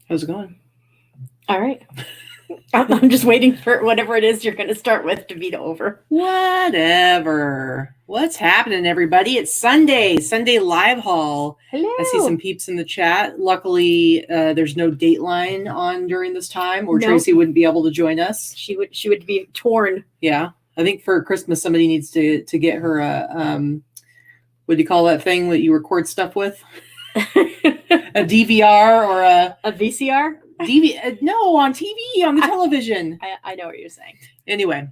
How's it going? All right. I'm just waiting for whatever it is you're going to start with to be over. Whatever. What's happening, everybody? It's Sunday live haul. Hello. I see some peeps in the chat. Luckily, there's no Dateline on during this time, or Nope. Tracy wouldn't be able to join us. She would be torn. Yeah, I think for Christmas somebody needs to get her a what do you call that thing that you record stuff with? A DVR or a VCR? No, on TV, on the television. I know what you're saying. Anyway,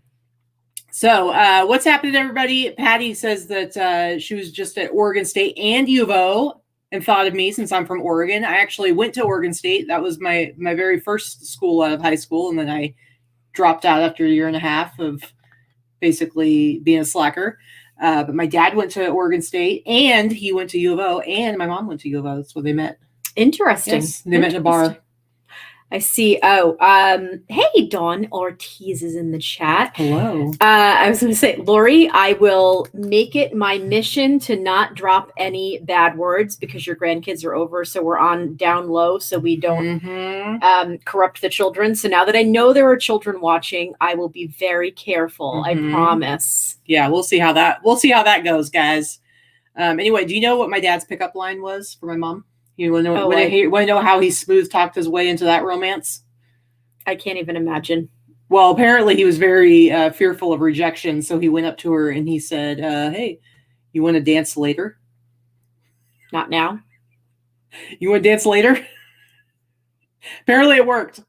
so what's happening, everybody? Patty says that she was just at Oregon State and U of O and thought of me since I'm from Oregon. I actually went to Oregon State. That was my very first school out of high school, and then I dropped out after a year and a half of basically being a slacker. But my dad went to Oregon State, and he went to U of O, and my mom went to U of O. That's where they met. Interesting. Yes, they met in a bar. I see. Oh, hey, Dawn Ortiz is in the chat. Hello. I was going to say, Lori, I will make it my mission to not drop any bad words because your grandkids are over. So we're on down low so we don't corrupt the children. So now that I know there are children watching, I will be very careful. I promise. Yeah, we'll see how that goes, guys. Anyway, do you know what my dad's pickup line was for my mom? You want to know how he smooth talked his way into that romance? I can't even imagine. Well, apparently he was very fearful of rejection, so he went up to her and he said, "Hey, you want to dance later?" Not now. You want to dance later? Apparently it worked.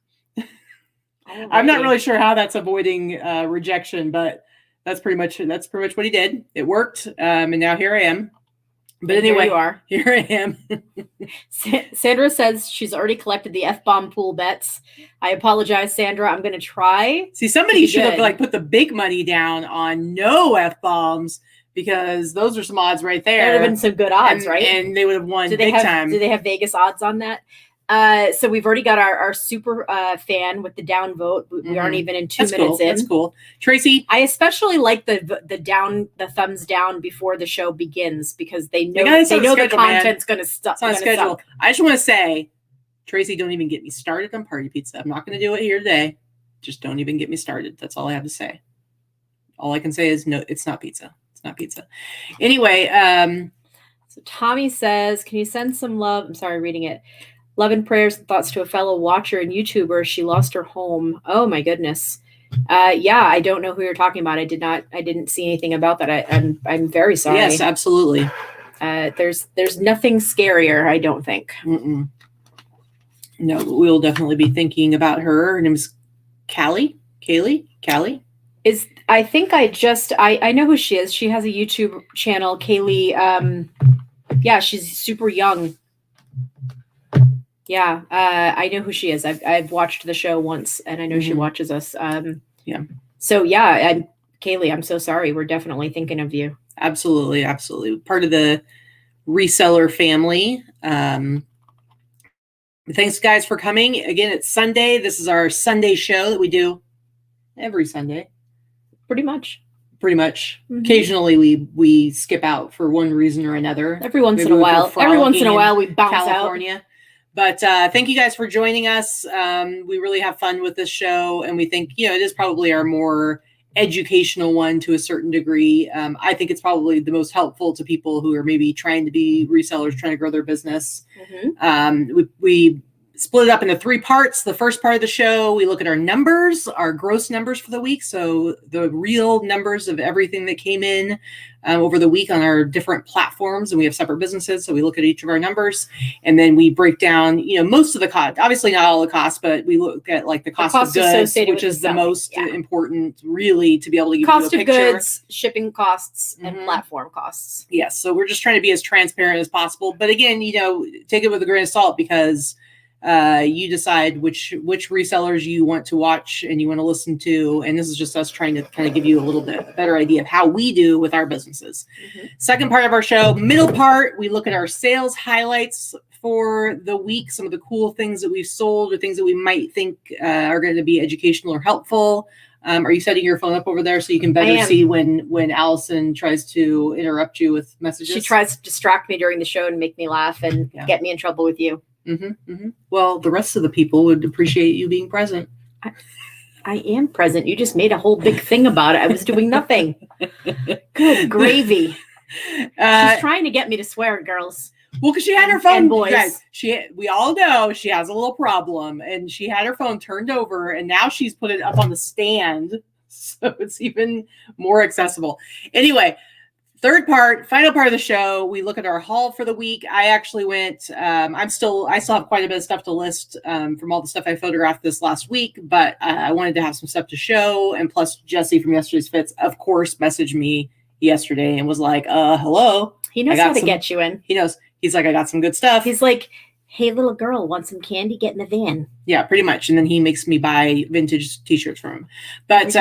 I'm not really sure how that's avoiding rejection, but that's pretty much what he did. It worked, and now here I am. But anyway, here I am. Sandra says she's already collected the F-bomb pool bets. I apologize, Sandra. I'm going to try. See, somebody should have put the big money down on no F-bombs because those are some odds right there. There would have been some good odds, right? And they would have won big time. Do they have Vegas odds on that? So we've already got our super fan with the down vote. We aren't even in 2 minutes in. That's cool. Tracy, I especially like the thumbs down before the show begins because they know the content's going to suck. It's on schedule. I just want to say, Tracy, don't even get me started on party pizza. I'm not going to do it here today. Just don't even get me started. That's all I have to say. All I can say is no, it's not pizza. It's not pizza. Anyway, so Tommy says, can you send some love? I'm sorry, reading it. Love and prayers and thoughts to a fellow watcher and YouTuber. She lost her home. Oh my goodness. Yeah, I don't know who you're talking about. I didn't see anything about that. I'm very sorry. Yes, absolutely. There's nothing scarier, I don't think. No, we'll definitely be thinking about her. Her name is Callie. I think I know who she is. She has a YouTube channel, Kaylee. Yeah, she's super young. Yeah, I know who she is. I've watched the show once, and I know she watches us. Yeah. So yeah, and Kaylee, I'm so sorry. We're definitely thinking of you. Absolutely, absolutely. Part of the reseller family. Thanks, guys, for coming. Again, it's Sunday. This is our Sunday show that we do every Sunday. Pretty much. Mm-hmm. Occasionally, we skip out for one reason or another. Every once in a while, we bounce California. Out. But thank you guys for joining us. We really have fun with this show, and we think, it is probably our more educational one to a certain degree. I think it's probably the most helpful to people who are maybe trying to be resellers, trying to grow their business. We split it up into 3 parts. The first part of the show, we look at our numbers, our gross numbers for the week. So the real numbers of everything that came in over the week on our different platforms. And we have separate businesses. So we look at each of our numbers, and then we break down, most of the cost, obviously not all the costs, but we look at the cost of goods, which is the most important really to be able to give you a picture. Cost of goods, shipping costs, and platform costs. Yes. So we're just trying to be as transparent as possible. But again, take it with a grain of salt because you decide which resellers you want to watch and you want to listen to. And this is just us trying to kind of give you a little bit better idea of how we do with our businesses. Second part of our show, middle part, we look at our sales highlights for the week, some of the cool things that we've sold or things that we might think are going to be educational or helpful. Are you setting your phone up over there so you can better see when Allison tries to interrupt you with messages? She tries to distract me during the show and make me laugh and get me in trouble with you. Well, the rest of the people would appreciate you being present. I am present. You just made a whole big thing about it. I was doing nothing. Good gravy. She's trying to get me to swear, girls. Well, because she had her phone, boys. guys, we all know she has a little problem, and she had her phone turned over, and now she's put it up on the stand, so it's even more accessible. Anyway, final part of the show, we look at our haul for the week. I actually went, I still have quite a bit of stuff to list from all the stuff I photographed this last week, but I wanted to have some stuff to show. And plus, Jesse from Yesterday's Fits, of course, messaged me yesterday and was like, hello. He knows how to get you in. He knows. He's like, I got some good stuff. He's like, hey, little girl, want some candy? Get in the van. Yeah, pretty much. And then he makes me buy vintage T-shirts from him. But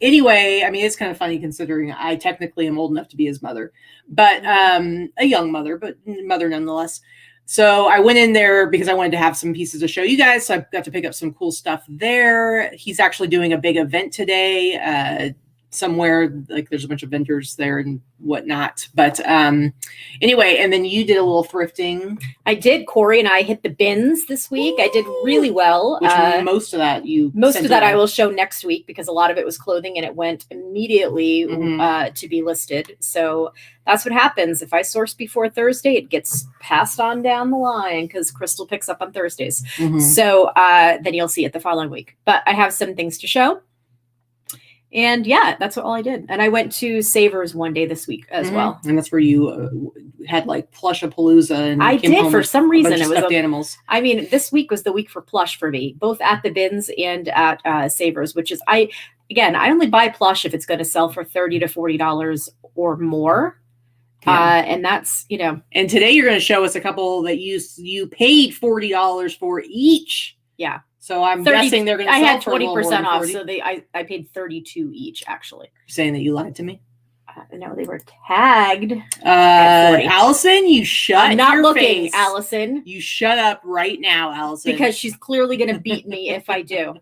anyway, I mean, it's kind of funny considering I technically am old enough to be his mother, but a young mother, but mother nonetheless. So I went in there because I wanted to have some pieces to show you guys. So I got to pick up some cool stuff there. He's actually doing a big event today. Somewhere, like there's a bunch of vendors there and whatnot. But anyway, and then you did a little thrifting. I did. Corey and I hit the bins this week. I did really well. Which most of that I will show next week because a lot of it was clothing and it went immediately to be listed. So that's what happens. If I source before Thursday, it gets passed on down the line because Crystal picks up on Thursdays. So then you'll see it the following week. But I have some things to show. And yeah, that's all I did. And I went to Savers one day this week as well. And that's where you had like Plushapalooza. And I did for some reason. It was stuffed animals. I mean, this week was the week for plush for me, both at the bins and at Savers, which is I only buy plush if it's going to sell for $30 to $40 or more. Yeah. And that's, And today you're going to show us a couple that you paid $40 for each. Yeah. So I'm guessing they're going to sell. I had 20% off, so I paid $32 each. Actually, you're saying that you lied to me? No, they were tagged. Allison, you shut. I'm not your looking, face. Allison. You shut up right now, Allison. Because she's clearly going to beat me if I do.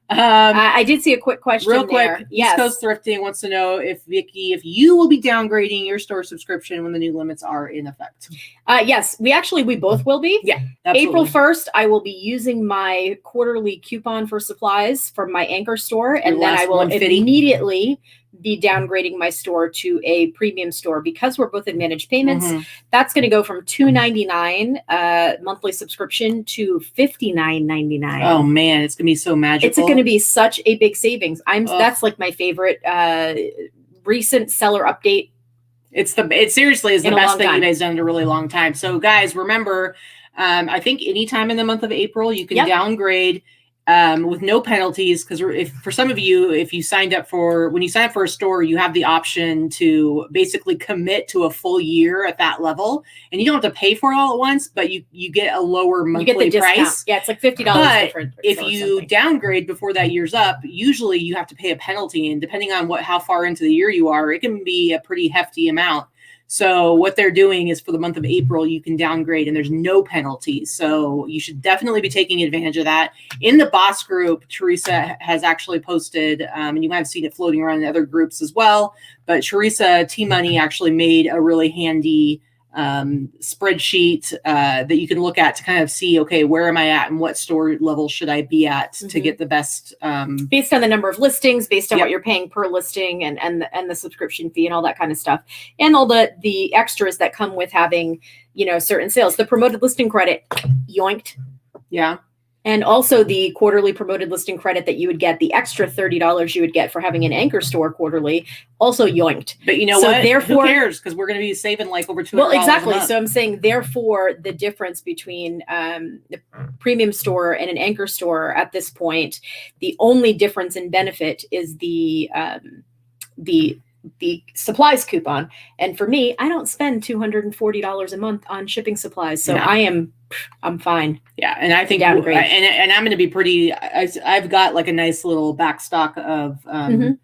I did see a quick question. Real quick, there. East Coast Thrifting wants to know if you will be downgrading your store subscription when the new limits are in effect. Yes, we both will be. Yeah, absolutely. April 1st, I will be using my quarterly coupon for supplies from my anchor store, and then I will immediately be downgrading my store to a premium store because we're both in managed payments. That's going to go from $2.99 monthly subscription to $59.99. Oh man, it's going to be so magical. It's going to be such a big savings. That's like my favorite recent seller update. It seriously is the best thing eBay's done in a really long time. So guys, remember, I think anytime in the month of April you can downgrade with no penalties, because if for some of you, when you sign up for a store, you have the option to basically commit to a full year at that level, and you don't have to pay for it all at once, but you get a lower monthly price. Yeah, it's like $50 different. If you downgrade before that year's up, usually you have to pay a penalty, and depending on how far into the year you are, it can be a pretty hefty amount. So what they're doing is for the month of April, you can downgrade and there's no penalty. So you should definitely be taking advantage of that. In the boss group, Teresa has actually posted, and you might have seen it floating around in other groups as well, but Teresa T-Money actually made a really handy spreadsheet that you can look at to kind of see, okay, where am I at and what store level should I be at to get the best based on the number of listings, based on what you're paying per listing and the subscription fee and all that kind of stuff, and all the extras that come with having certain sales. The promoted listing credit, yoinked. Yeah. And also the quarterly promoted listing credit that you would get, the extra $30 you would get for having an anchor store quarterly, also yoinked. But you know what? Therefore, who cares? Because we're going to be saving like over $200. Well, exactly. So I'm saying, therefore, the difference between the premium store and an anchor store at this point, the only difference in benefit is the supplies coupon. And for me, I don't spend $240 a month on shipping supplies. So I'm fine. Yeah. And I think, and I'm going to be pretty, I've got like a nice little backstock of,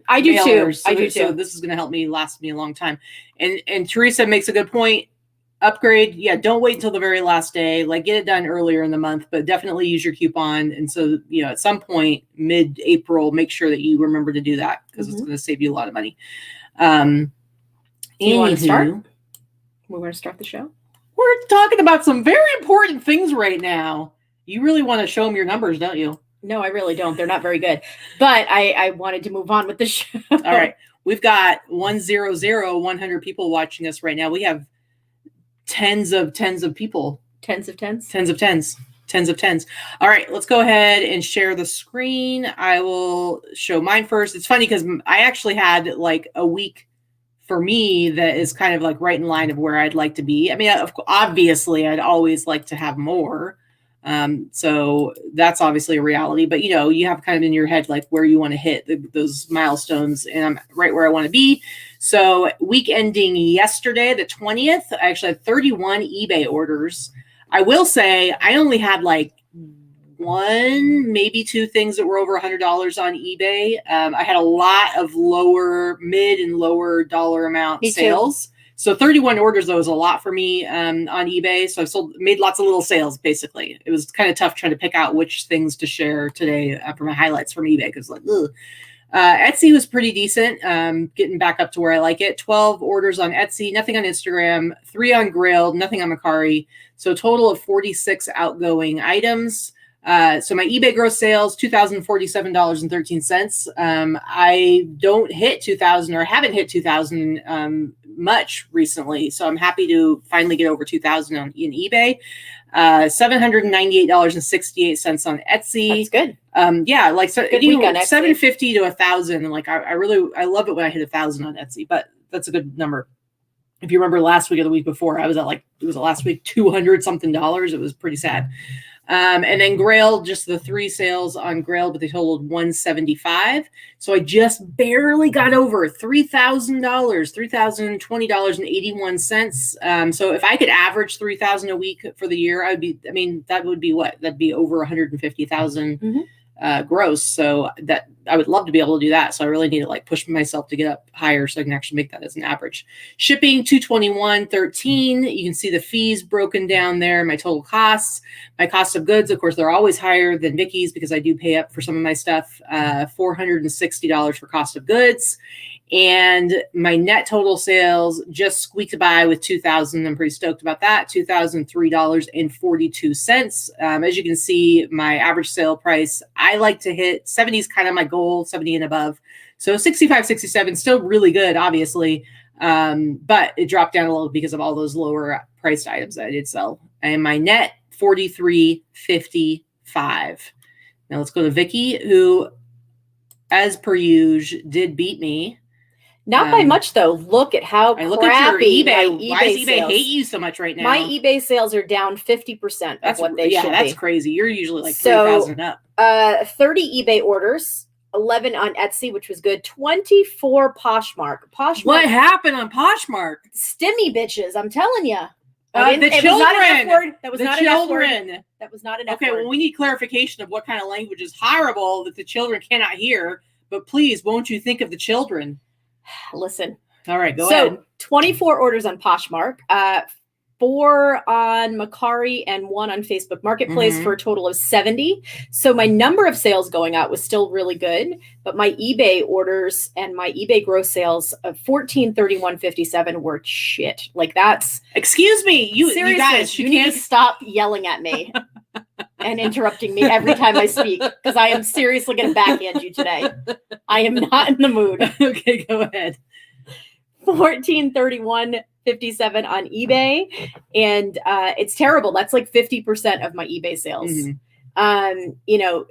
I do too. So, so this is going to last me a long time. And Teresa makes a good point. Upgrade. Yeah. Don't wait until the very last day, like get it done earlier in the month, but definitely use your coupon. And so, at some point, mid-April, make sure that you remember to do that because it's going to save you a lot of money. You want to start? We want to start the show? We're talking about some very important things right now. You really want to show them your numbers, don't you? No, I really don't. They're not very good. But I wanted to move on with the show. All right. We've got 100 people watching us right now. We have tens of people. Tens of tens? Tens of tens. Tens of tens. All right, let's go ahead and share the screen. I will show mine first. It's funny because I actually had like a week for me that is kind of like right in line of where I'd like to be. I mean, obviously, I'd always like to have more. So that's obviously a reality. But, you know, you have kind of in your head like where you want to hit those milestones. And I'm right where I want to be. So week ending yesterday, the 20th, I actually had 31 eBay orders. I will say I only had like one, maybe two things that were over $100 on eBay. I had a lot of mid and lower dollar amount sales. So 31 orders, though, is a lot for me on eBay. So I've made lots of little sales, basically. It was kind of tough trying to pick out which things to share today for my highlights from eBay because like, ugh. Etsy was pretty decent, getting back up to where I like it. 12 orders on Etsy, nothing on Instagram, 3 on Grailed, nothing on Mercari. So a total of 46 outgoing items. So my eBay gross sales, $2,047.13. I don't hit 2,000 or haven't hit 2,000 much recently. So I'm happy to finally get over 2,000 in eBay. $798.68 on Etsy. That's good. Yeah, like so, good week on Etsy. 750 to 1,000. Like I love it when I hit 1,000 on Etsy, but that's a good number. If you remember last week or the week before, I was at like, it was last week, $200 something. It was pretty sad. And then Grail, just the 3 sales on Grail, but they totaled $175. So I just barely got over $3,000, $3,020.81. So if I could average 3,000 a week for the year, that would be what? That'd be over 150,000 gross. So that I would love to be able to do that. So I really need to like push myself to get up higher so I can actually make that as an average. Shipping $221.13. You can see the fees broken down there. My total costs, my cost of goods. Of course, they're always higher than Vikki's because I do pay up for some of my stuff. $460 for cost of goods. And my net total sales just squeaked by with 2,000. I'm pretty stoked about that. $2,003.42. As you can see, my average sale price, I like to hit 70 is kind of my goal, 70 and above. So 65, 67, still really good, obviously. But it dropped down a little because of all those lower priced items that I did sell. And my net, $43.55. Now let's go to Vikki, who, as per usual, did beat me. Not by much, though. Look at how crappy eBay. Why does eBay hate you so much right now? My eBay sales are down 50% of what they should be. Yeah, that's crazy. You're usually like 3,000 up. 30 eBay orders, 11 on Etsy, which was good. 24 Poshmark. What happened on Poshmark? Stimmy bitches, I'm telling you. The children. That was not an F word. That was not an F word. Okay, well, we need clarification of what kind of language is horrible that the children cannot hear. But please, won't you think of the children? Listen. All right, go ahead. 24 orders on Poshmark, 4 on Mercari, and 1 on Facebook Marketplace for a total of 70. So my number of sales going out was still really good, but my eBay orders and my eBay gross sales of $1,431.57 were shit. Like that's. Excuse me, you guys, you need to stop yelling at me. And interrupting me every time I speak because I am seriously going to backhand you today. I am not in the mood. Okay, go ahead. $1,431.57 on eBay, and it's terrible. That's like 50% of my eBay sales. Etsy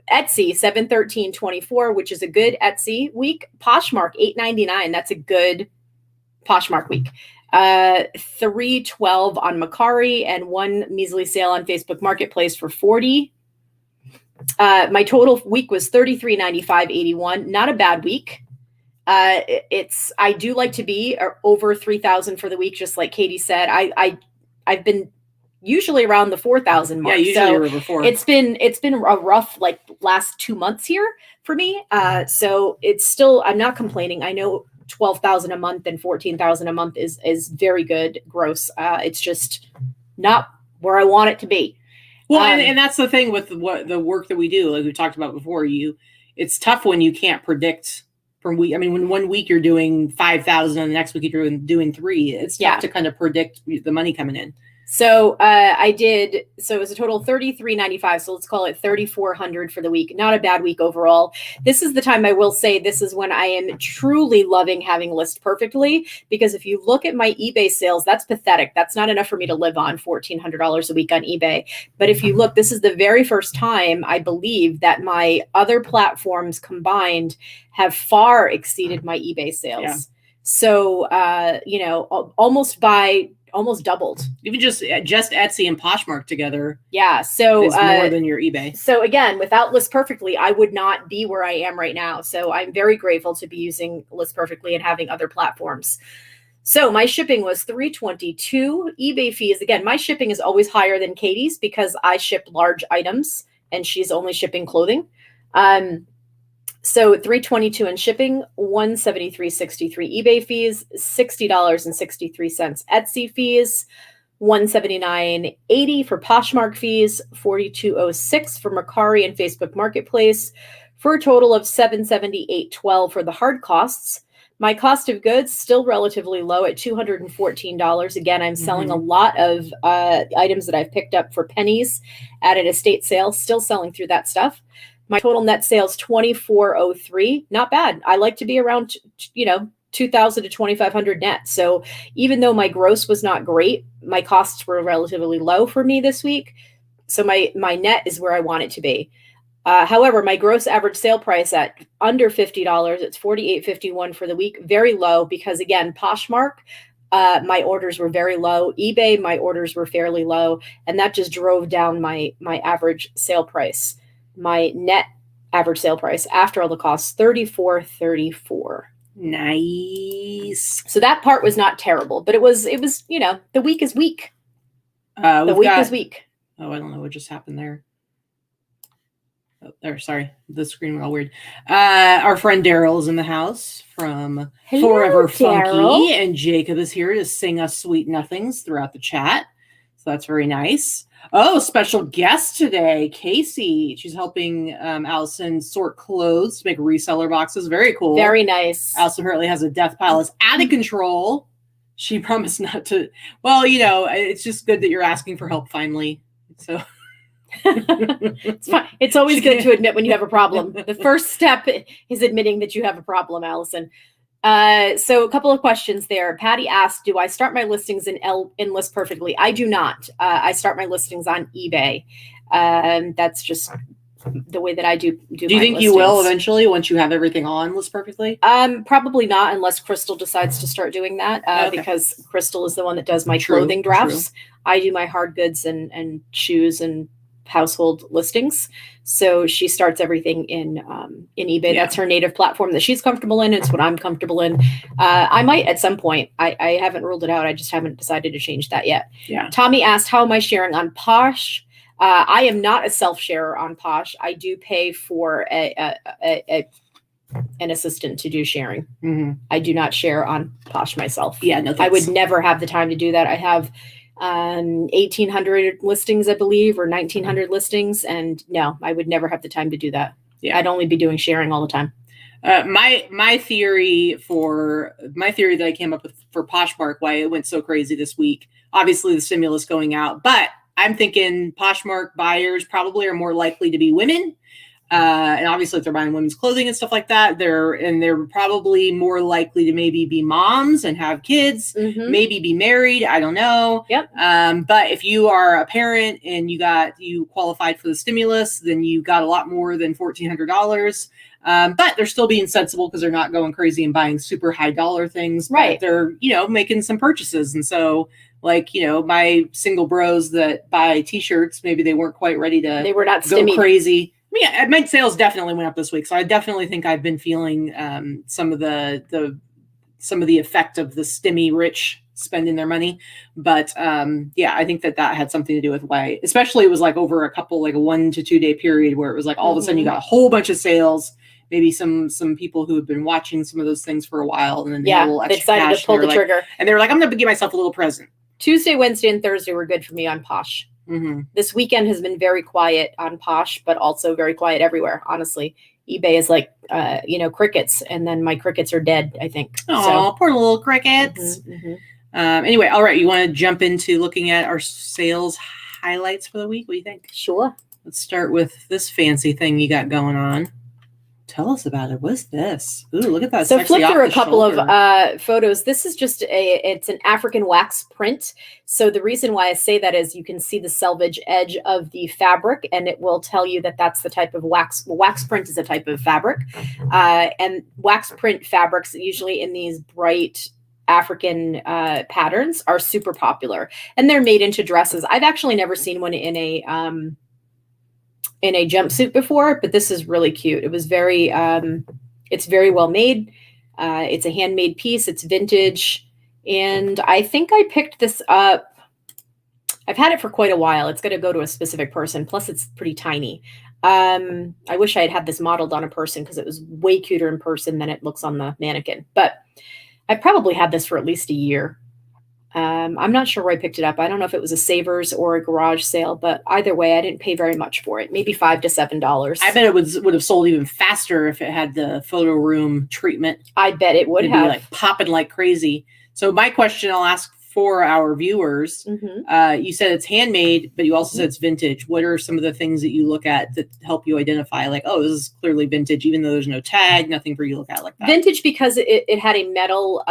$713.24, which is a good Etsy week. Poshmark $8.99. That's a good Poshmark week. $312 on Mercari and 1 measly sale on Facebook Marketplace for $40. My total week was $33.95.81. Not a bad week. I do like to be over 3,000 for the week, just like Katy said. I've been usually around the 4,000 mark. Yeah, usually you're over 4. It's been a rough like last 2 months here for me. So it's still, I'm not complaining. I know 12,000 a month and 14,000 a month is very good gross. It's just not where I want it to be. Well, and that's the thing with the work that we do, like we talked about before. It's tough when you can't predict from week. I mean, when 1 week you're doing 5,000 and the next week you're doing 3, it's tough to kind of predict the money coming in. So so it was a total of $33.95. So let's call it $3,400 for the week. Not a bad week overall. This is the time I will say this is when I am truly loving having List Perfectly, because if you look at my eBay sales, that's pathetic. That's not enough for me to live on $1,400 a week on eBay. But if you look, this is the very first time I believe that my other platforms combined have far exceeded my eBay sales. Yeah. So, almost doubled. Even just Etsy and Poshmark together. Yeah. So is more than your eBay. So again, without List Perfectly, I would not be where I am right now. So I'm very grateful to be using List Perfectly and having other platforms. So my shipping was $322. eBay fees. Again, my shipping is always higher than Katy's because I ship large items and she's only shipping clothing. So $322 in shipping, $173.63 eBay fees, $60.63 Etsy fees, $179.80 for Poshmark fees, $42.06 for Mercari and Facebook Marketplace, for a total of $778.12 for the hard costs. My cost of goods still relatively low at $214. Again, I'm selling a lot of items that I've picked up for pennies at an estate sale, still selling through that stuff. My total net sales, $2,403. Not bad. I like to be around, $2,000 to $2,500 net. So even though my gross was not great, my costs were relatively low for me this week. So my net is where I want it to be. However, my gross average sale price at under $50, it's $48.51 for the week. Very low because, again, Poshmark, my orders were very low. eBay, my orders were fairly low. And that just drove down my average sale price. My net average sale price after all the costs, $34.34. Nice. So that part was not terrible, but it was, the week is weak. The week is weak. Oh, I don't know what just happened there. Oh, there, sorry. The screen went all weird. Our friend Daryl is in the house from Forever Funky, and Jacob is here to sing us sweet nothings throughout the chat. So that's very nice. Oh, special guest today, Casey. She's helping Allison sort clothes to make reseller boxes. Very cool. Very nice. Allison apparently has a death pile that's out of control. She promised not to. Well, it's just good that you're asking for help finally. So it's fine. It's always good to admit when you have a problem. The first step is admitting that you have a problem, Allison. So a couple of questions there. Patty asked, do I start my listings in List Perfectly? I do not. I start my listings on eBay. That's just the way that I do you think listings. You will eventually once you have everything on List Perfectly? Probably not unless Crystal decides to start doing that, because Crystal is the one that does my clothing drafts. I do my hard goods and shoes and household listings. So she starts everything in eBay. Yeah. That's her native platform that she's comfortable in. It's what I'm comfortable in. I might at some point. I haven't ruled it out. I just haven't decided to change that yet. Yeah. Tommy asked, how am I sharing on Posh? I am not a self-sharer on Posh. I do pay for an assistant to do sharing. I do not share on Posh myself. Yeah, no thanks. I would never have the time to do that. I have 1,800 listings, I believe, or 1,900 listings. And no, I would never have the time to do that. Yeah. I'd only be doing sharing all the time. My theory that I came up with for Poshmark, why it went so crazy this week, obviously the stimulus going out, but I'm thinking Poshmark buyers probably are more likely to be women. And obviously if they're buying women's clothing and stuff like that, they're probably more likely to maybe be moms and have kids, maybe be married. I don't know. Yep. But if you are a parent and you qualified for the stimulus, then you got a lot more than $1,400. But they're still being sensible because they're not going crazy and buying super high dollar things. Right. But they're, making some purchases. And so my single bros that buy T-shirts, maybe they weren't quite ready to they were not go crazy. Yeah, my sales definitely went up this week, so I definitely think I've been feeling some of the effect of the stimmy rich spending their money. But I think that had something to do with why, especially it was like over a couple, like a 1 to 2 day period where it was like all of a sudden you got a whole bunch of sales. Maybe some people who have been watching some of those things for a while, and then they had a little extra decided cash, to pull the trigger, and they were like, "I'm going to give myself a little present." Tuesday, Wednesday, and Thursday were good for me on Posh. This weekend has been very quiet on Posh, but also very quiet everywhere. Honestly, eBay is like, crickets, and then my crickets are dead, I think. Oh, poor little crickets. Anyway, all right. You want to jump into looking at our sales highlights for the week? What do you think? Sure. Let's start with this fancy thing you got going on. Tell us about it. What's this? Ooh, look at that. So flip through a couple shoulder. of photos. This is just it's an African wax print. So the reason why I say that is you can see the selvage edge of the fabric, and it will tell you that that's the type of wax. Well, wax print is a type of fabric. And wax print fabrics, usually in these bright African patterns, are super popular. And they're made into dresses. I've actually never seen one in a jumpsuit before, but this is really cute. It was very, it's very well made. It's a handmade piece. It's vintage. And I think I picked this up. I've had it for quite a while. It's going to go to a specific person. Plus it's pretty tiny. I wish I had this modeled on a person because it was way cuter in person than it looks on the mannequin, but I probably had this for at least a year. I'm not sure where I picked it up. I don't know if it was a Savers or a garage sale, but either way, I didn't pay very much for it. Maybe $5 to $7. I bet it would have sold even faster if it had the photo room treatment. I bet it would It'd have. be like popping like crazy. So my question I'll ask for our viewers, you said it's handmade, but you also said it's vintage. What are some of the things that you look at that help you identify like, oh, this is clearly vintage, even though there's no tag, nothing for you to look at like that? Vintage because it had a metal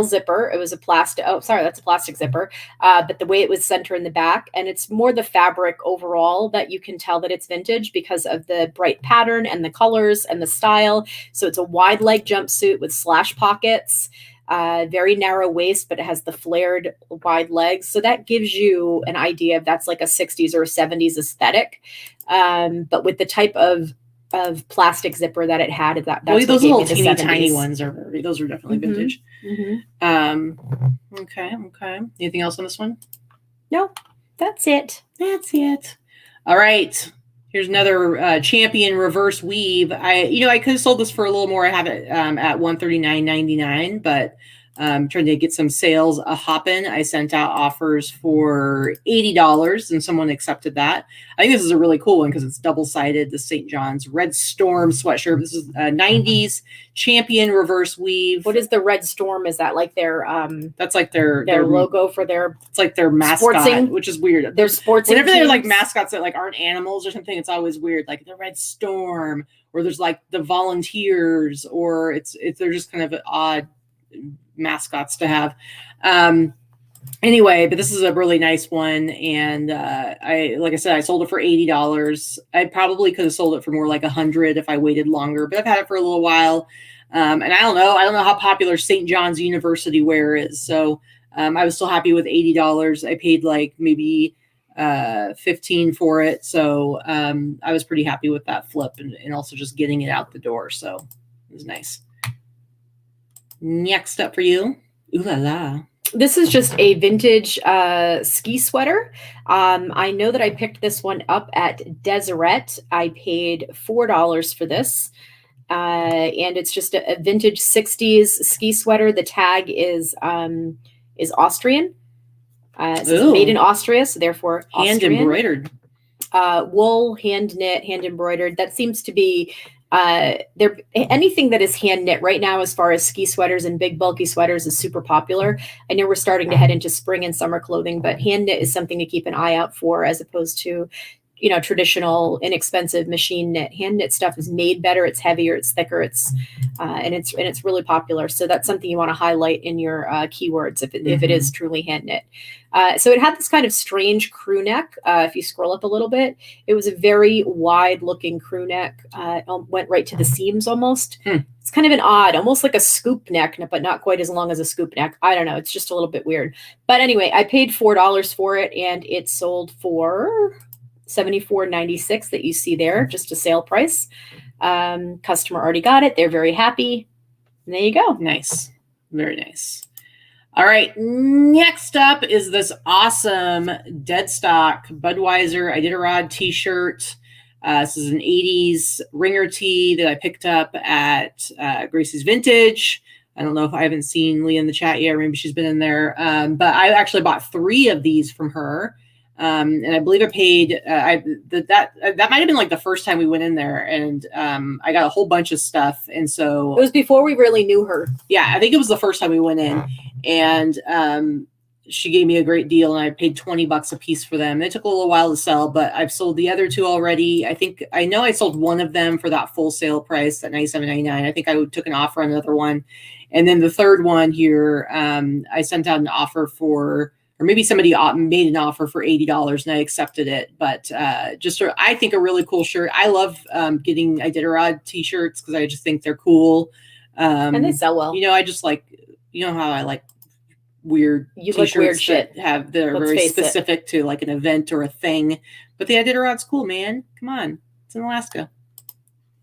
zipper. It was a plastic. Oh, sorry, that's a plastic zipper. But the way it was center in the back, and it's more the fabric overall that you can tell that it's vintage because of the bright pattern and the colors and the style. So it's a wide leg jumpsuit with slash pockets, very narrow waist, but it has the flared wide legs. So that gives you an idea if that's like a 60s or a 70s aesthetic. But with the type of plastic zipper that it had, that's well, those little teeny 70s. tiny ones those are definitely vintage. Okay. Anything else on this one? No, that's it. All right, here's another Champion reverse weave. I could have sold this for a little more. I have it at $139.99, but trying to get some sales a hoppin'. I sent out offers for $80 and someone accepted that. I think this is a really cool one because it's double-sided, the St. John's Red Storm sweatshirt. This is a 90s Champion reverse weave. What is the Red Storm? Is that like their that's like their logo for their, it's like their mascot, sportsing, which is weird. Their sports. Whenever they're like mascots that like aren't animals or something, it's always weird. Like the Red Storm, or there's like the Volunteers, or they're just kind of odd mascots to have. Anyway, but this is a really nice one, and like I said, I sold it for $80. I probably could have sold it for more like $100 if I waited longer, but I've had it for a little while. And I don't know how popular St. John's University wear is, so I was still happy with $80. I paid like maybe $15 for it, so I was pretty happy with that flip, and also just getting it out the door, so it was nice. Next up for you, ooh la la. This is just a vintage ski sweater. I know that I picked this one up at Deseret. I paid $4 for this. And it's just a vintage 60s ski sweater. The tag is Austrian. It's made in Austria, so therefore hand embroidered. Wool, hand knit, hand embroidered. That seems to be anything that is hand knit right now, as far as ski sweaters and big bulky sweaters, is super popular. I know we're starting to head into spring and summer clothing, but hand knit is something to keep an eye out for, as opposed to traditional inexpensive machine knit. Hand knit stuff is made better. It's heavier, it's thicker, it's really popular. So that's something you want to highlight in your keywords if it is truly hand knit. So it had this kind of strange crew neck. If you scroll up a little bit, it was a very wide looking crew neck. It went right to the seams almost. It's kind of an odd, almost like a scoop neck, but not quite as long as a scoop neck. I don't know. It's just a little bit weird. But anyway, I paid $4 for it, and it sold for $74.96 that you see there, just a sale price. Customer already got it. They're very happy. And there you go. Nice. Very nice. All right. Next up is this awesome dead stock Budweiser Iditarod T-shirt. This is an 80s ringer tee that I picked up at Gracie's Vintage. I don't know if I haven't seen Leah in the chat yet. Maybe she's been in there. But I actually bought 3 of these from her. And I believe I paid, that might've been like the first time we went in there, and I got a whole bunch of stuff. And so it was before we really knew her. Yeah, I think it was the first time we went in, and she gave me a great deal, and I paid $20 a piece for them. It took a little while to sell, but I've sold the other two already. I know I sold one of them for that full sale price at $97.99. I think I took an offer on another one. And then the third one here, I sent out an offer for, or maybe somebody made an offer for $80 and I accepted it. But I think a really cool shirt. I love getting Iditarod T-shirts because I just think they're cool. And they sell well. I just like, how I like weird you T-shirts like weird shit that are very specific to like an event or a thing. But the Iditarod's cool, man. Come on. It's in Alaska.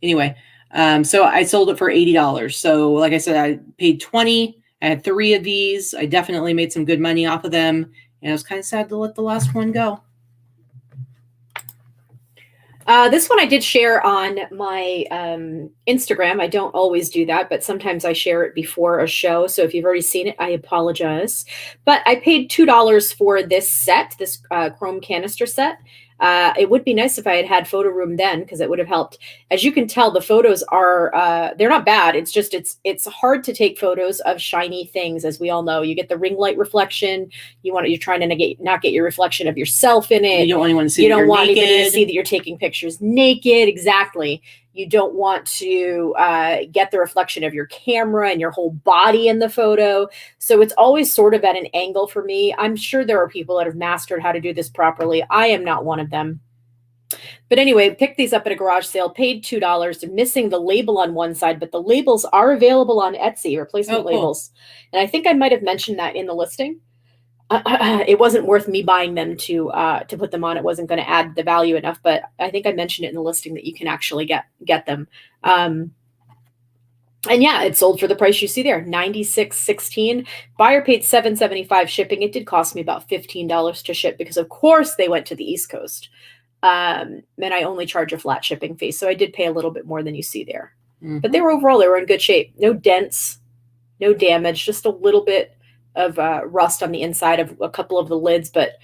Anyway, so I sold it for $80. So like I said, I paid $20. I had 3 of these. I definitely made some good money off of them. And I was kind of sad to let the last one go. This one I did share on my Instagram. I don't always do that, but sometimes I share it before a show. So if you've already seen it, I apologize. But I paid $2 for this set, this chrome canister set. It would be nice if I had had photo room then, because it would have helped. As you can tell, the photos are, they're not bad. It's just, it's hard to take photos of shiny things. As we all know, you get the ring light reflection. You're trying to not get your reflection of yourself in it. You don't want anyone to see you don't want anybody to see that you're taking pictures naked. Exactly. You don't want to get the reflection of your camera and your whole body in the photo. So it's always sort of at an angle for me. I'm sure there are people that have mastered how to do this properly. I am not one of them. But anyway, picked these up at a garage sale, paid $2, missing the label on one side, but the labels are available on Etsy, replacement labels. And I think I might have mentioned that in the listing. It wasn't worth me buying them to put them on. It wasn't going to add the value enough, but I think I mentioned it in the listing that you can actually get them. And yeah, it sold for the price you see there, $96.16. Buyer paid $7.75 shipping. It did cost me about $15 to ship because, of course, they went to the East Coast. And I only charge a flat shipping fee, so I did pay a little bit more than you see there. Mm-hmm. But they were in good shape. No dents, no damage, just a little bit of rust on the inside of a couple of the lids, but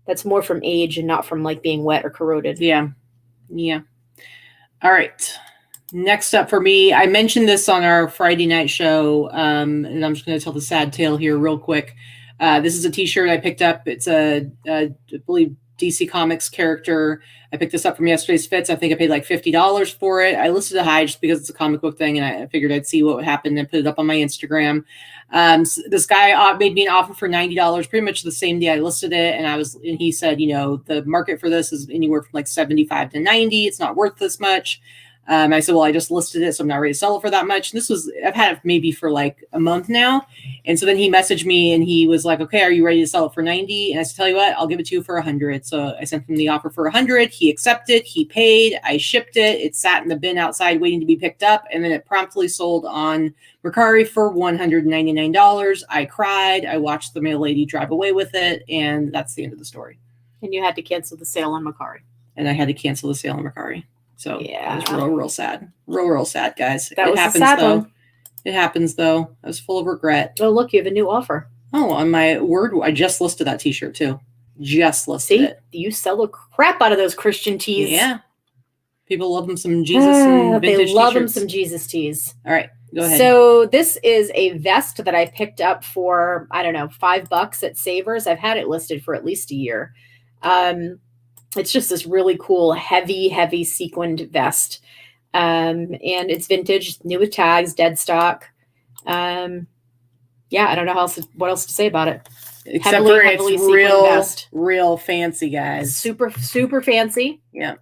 that's more from age and not from like being wet or corroded. Yeah. All right. Next up for me, I mentioned this on our Friday night show, and I'm just going to tell the sad tale here real quick. This is a T-shirt I picked up. It's I believe DC Comics character. I picked this up from yesterday's Fits. I think I paid like $50 for it. I listed it high just because it's a comic book thing, and I figured I'd see what would happen and put it up on my Instagram. So this guy made me an offer for $90, pretty much the same day I listed it, and he said, the market for this is anywhere from like 75 to 90. It's not worth this much. I said, well, I just listed it, so I'm not ready to sell it for that much. And I've had it maybe for like a month now. And so then he messaged me and he was like, okay, are you ready to sell it for 90? And I said, tell you what, I'll give it to you for 100. So I sent him the offer for 100. He accepted, he paid, I shipped it. It sat in the bin outside waiting to be picked up. And then it promptly sold on Mercari for $199. I cried. I watched the mail lady drive away with it. And that's the end of the story. And you had to cancel the sale on Mercari. And I had to cancel the sale on Mercari. So yeah, it was real sad. Real sad, guys. That was a sad one. It happens, though. I was full of regret. Oh, look, you have a new offer. Oh, on my Word, I just listed that T-shirt, too. Just listed it. You sell the crap out of those Christian tees. Yeah. People love them some Jesus and vintage They love T-shirts. them some Jesus tees. All right, go ahead. So this is a vest that I picked up for, I don't know, $5 at Savers. I've had it listed for at least a year. It's just this really cool, heavy sequined vest. And it's vintage, new with tags, dead stock. Yeah, I don't know what else to say about it. Except for it's real fancy, guys. Super fancy. Yeah.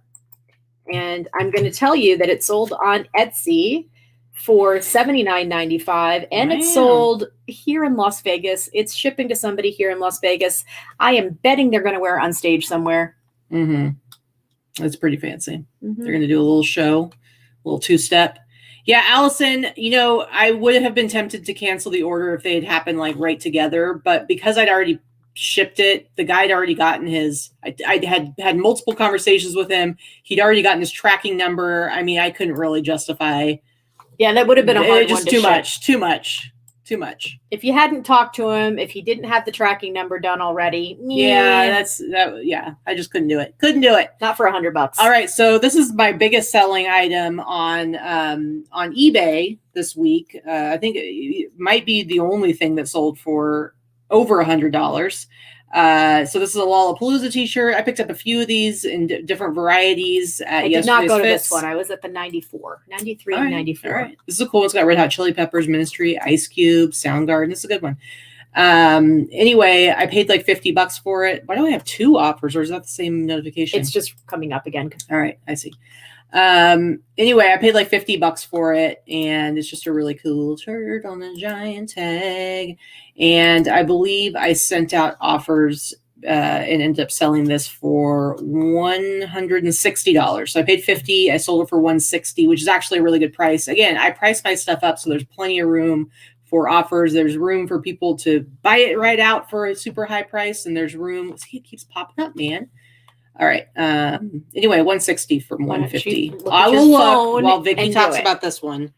And I'm going to tell you that it sold on Etsy for $79.95, and It's sold here in Las Vegas. It's shipping to somebody here in Las Vegas. I am betting they're going to wear it on stage somewhere. Mm-hmm. It's pretty fancy. Mm-hmm. They're going to do a little show, a little 2-step. Yeah, Allison, I would have been tempted to cancel the order if they had happened like right together, but because I'd already shipped it, the guy had already gotten his, I had multiple conversations with him. He'd already gotten his tracking number. I mean, I couldn't really justify. Yeah, that would have been a hard one to too much. Too much. If you hadn't talked to him, if he didn't have the tracking number done already, yeah, yeah. I just couldn't do it. Couldn't do it. Not for $100. All right, so this is my biggest selling item on eBay this week. I think it might be the only thing that sold for over $100. So this is a Lollapalooza T-shirt. I picked up a few of these in different varieties. I did not go to this one. I was at the 94, 93, and 94. All right. This is a cool one. It's got Red Hot Chili Peppers, Ministry, Ice Cube, Soundgarden. This is a good one. Anyway, I paid like $50 for it. Why do I have two offers, or is that the same notification? It's just coming up again. All right, I see. Anyway, I paid like $50 for it, and it's just a really cool shirt on a giant tag. And I believe I sent out offers and ended up selling this for $160. So I paid $50. I sold it for $160, which is actually a really good price. Again, I price my stuff up so there's plenty of room for offers. There's room for people to buy it right out for a super high price, and there's room. See, it keeps popping up, man. All right. Anyway, $160 from $150. I will look while Vikki talks about this one.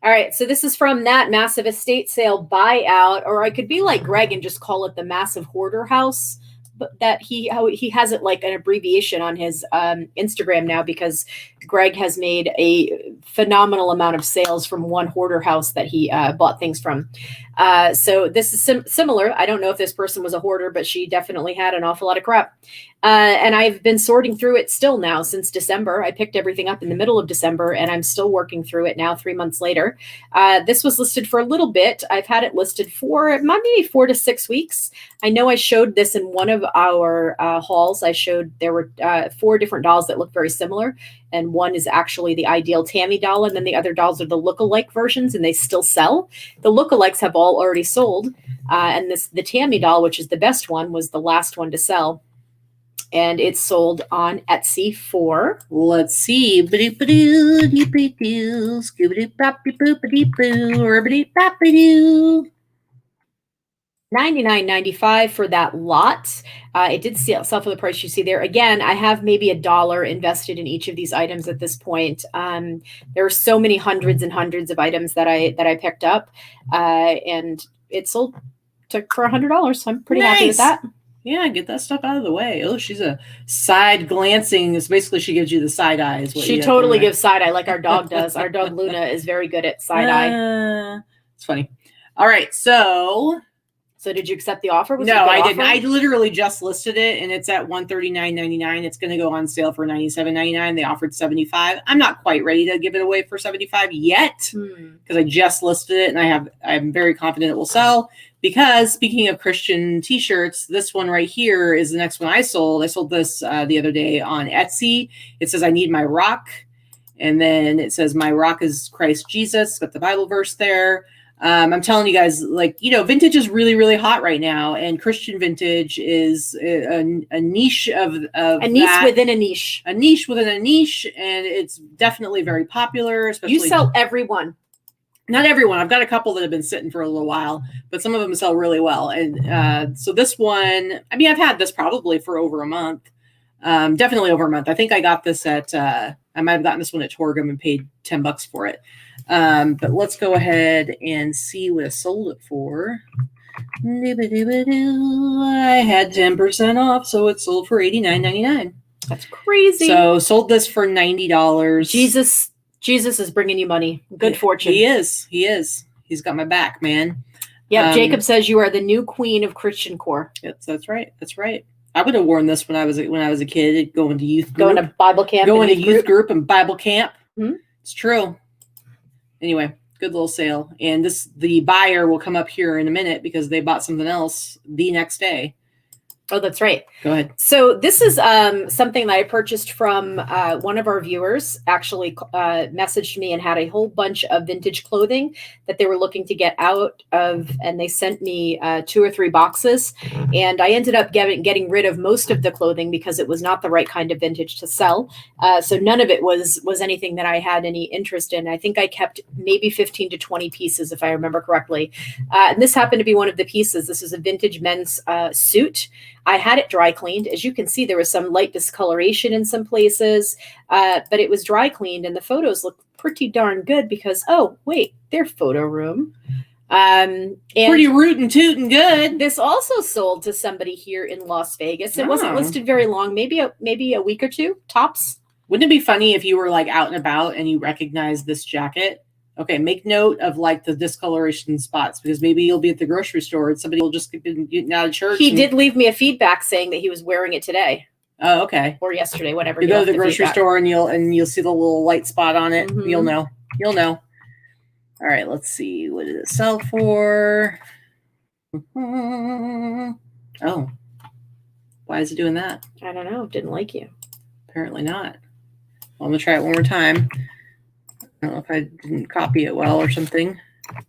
All right. So this is from that massive estate sale buyout, or I could be like Greg and just call it the massive hoarder house. But that he has it like an abbreviation on his Instagram now, because Greg has made a phenomenal amount of sales from one hoarder house that he bought things from. So this is similar. I don't know if this person was a hoarder, but she definitely had an awful lot of crap. And I've been sorting through it still now since December. I picked everything up in the middle of December, and I'm still working through it now 3 months later. This was listed for a little bit. I've had it listed for maybe 4 to 6 weeks. I know I showed this in one of our hauls. I showed there were 4 different dolls that look very similar. And one is actually the ideal Tammy doll, and then the other dolls are the look-alike versions, and they still sell. The look-alikes have all already sold. And the Tammy doll, which is the best one, was the last one to sell. And it's sold on Etsy for, let's see, $99.95 for that lot. It did sell for the price you see there. Again, I have maybe $1 invested in each of these items at this point. There are so many hundreds and hundreds of items that I picked up, and it sold for $100. So I'm pretty happy with that. Yeah, get that stuff out of the way. Oh, she's a side glancing. It's basically she gives you the side eyes. She totally gives side eye like our dog does. Our dog Luna is very good at side eye. It's funny. All right, so did you accept the offer? No, I didn't. I literally just listed it, and it's at $139.99. It's going to go on sale for $97.99. They offered $75. I'm not quite ready to give it away for $75 yet, because I just listed it, and I'm very confident it will sell. Because speaking of Christian T-shirts, this one right here is the next one I sold. I sold this the other day on Etsy. It says, "I need my rock," and then it says, "My rock is Christ Jesus." Got the Bible verse there. I'm telling you guys, vintage is really, really hot right now, and Christian vintage is a niche of a niche within a niche, a niche within a niche, and it's definitely very popular. Especially, you sell everyone. Not everyone. I've got a couple that have been sitting for a little while, but some of them sell really well. And so this one, I've had this probably for over a month, definitely over a month. I think I got this at, I might have gotten this one at Torgum and paid $10 for it. But let's go ahead and see what I sold it for. I had 10% off, so it sold for $89.99. That's crazy. So sold this for $90. Jesus is bringing you money. Good fortune. He is. He's got my back, man. Yeah. Jacob says you are the new queen of Christian core. Yes, that's right. That's right. I would have worn this when I was a kid, going to youth group, going to Bible camp, going to youth group and Bible camp. Mm-hmm. It's true. Anyway, good little sale. And the buyer will come up here in a minute because they bought something else the next day. Oh, that's right. Go ahead. So this is something that I purchased from one of our viewers, actually messaged me and had a whole bunch of vintage clothing that they were looking to get out of. And they sent me 2 or 3 boxes. And I ended up getting rid of most of the clothing because it was not the right kind of vintage to sell. So none of it was anything that I had any interest in. I think I kept maybe 15 to 20 pieces, if I remember correctly. And this happened to be one of the pieces. This is a vintage men's suit. I had it dry cleaned. As you can see, there was some light discoloration in some places, but it was dry cleaned and the photos look pretty darn good because, oh, wait, their photo room. And pretty rootin' tootin' good. This also sold to somebody here in Las Vegas. It wasn't listed very long, maybe a week or two tops. Wouldn't it be funny if you were like out and about and you recognized this jacket? Okay, make note of like the discoloration spots, because maybe you'll be at the grocery store and somebody will just be getting out of church. He did leave me a feedback saying that he was wearing it today. Oh, okay. Or yesterday, whatever. You go to the grocery store and you'll see the little white spot on it. Mm-hmm. You'll know. All right, let's see. What did it sell for? Oh, why is it doing that? I don't know. Didn't like you. Apparently not. Well, I'm gonna try it one more time. I don't know if I didn't copy it well or something. All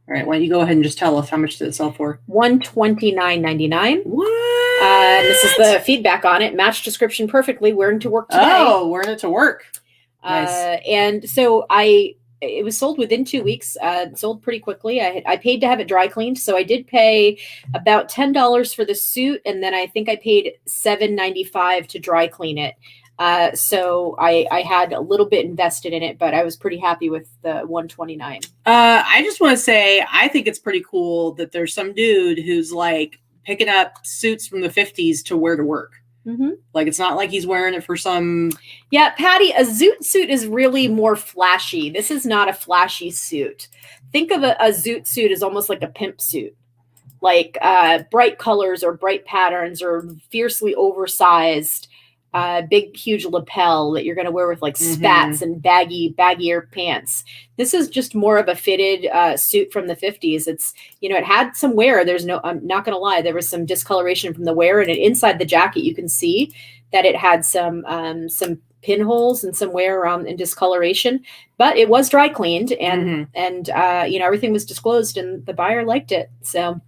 right, why don't you go ahead and just tell us how much did it sell for? $129.99. What? This is the feedback on it. Matched description perfectly. Wearing to work today. Oh, wearing it to work. Nice. And so it was sold within 2 weeks. Sold pretty quickly. I paid to have it dry cleaned, so I did pay about $10 for the suit, and then I think I paid $7.95 to dry clean it. So I had a little bit invested in it, but I was pretty happy with the $129. I just want to say I think it's pretty cool that there's some dude who's like picking up suits from the 50s to wear to work. Mm-hmm. Like, it's not like he's wearing it for some. Yeah, Patty, a zoot suit is really more flashy. This is not a flashy suit. Think of a zoot suit as almost like a pimp suit, like bright colors or bright patterns or fiercely oversized, big, huge lapel that you're going to wear with like spats and baggier pants. This is just more of a fitted suit from the 50s. It's, it had some wear. I'm not going to lie. There was some discoloration from the wear, and inside the jacket, you can see that it had some pinholes and some wear around and discoloration, but it was dry cleaned and everything was disclosed and the buyer liked it. So.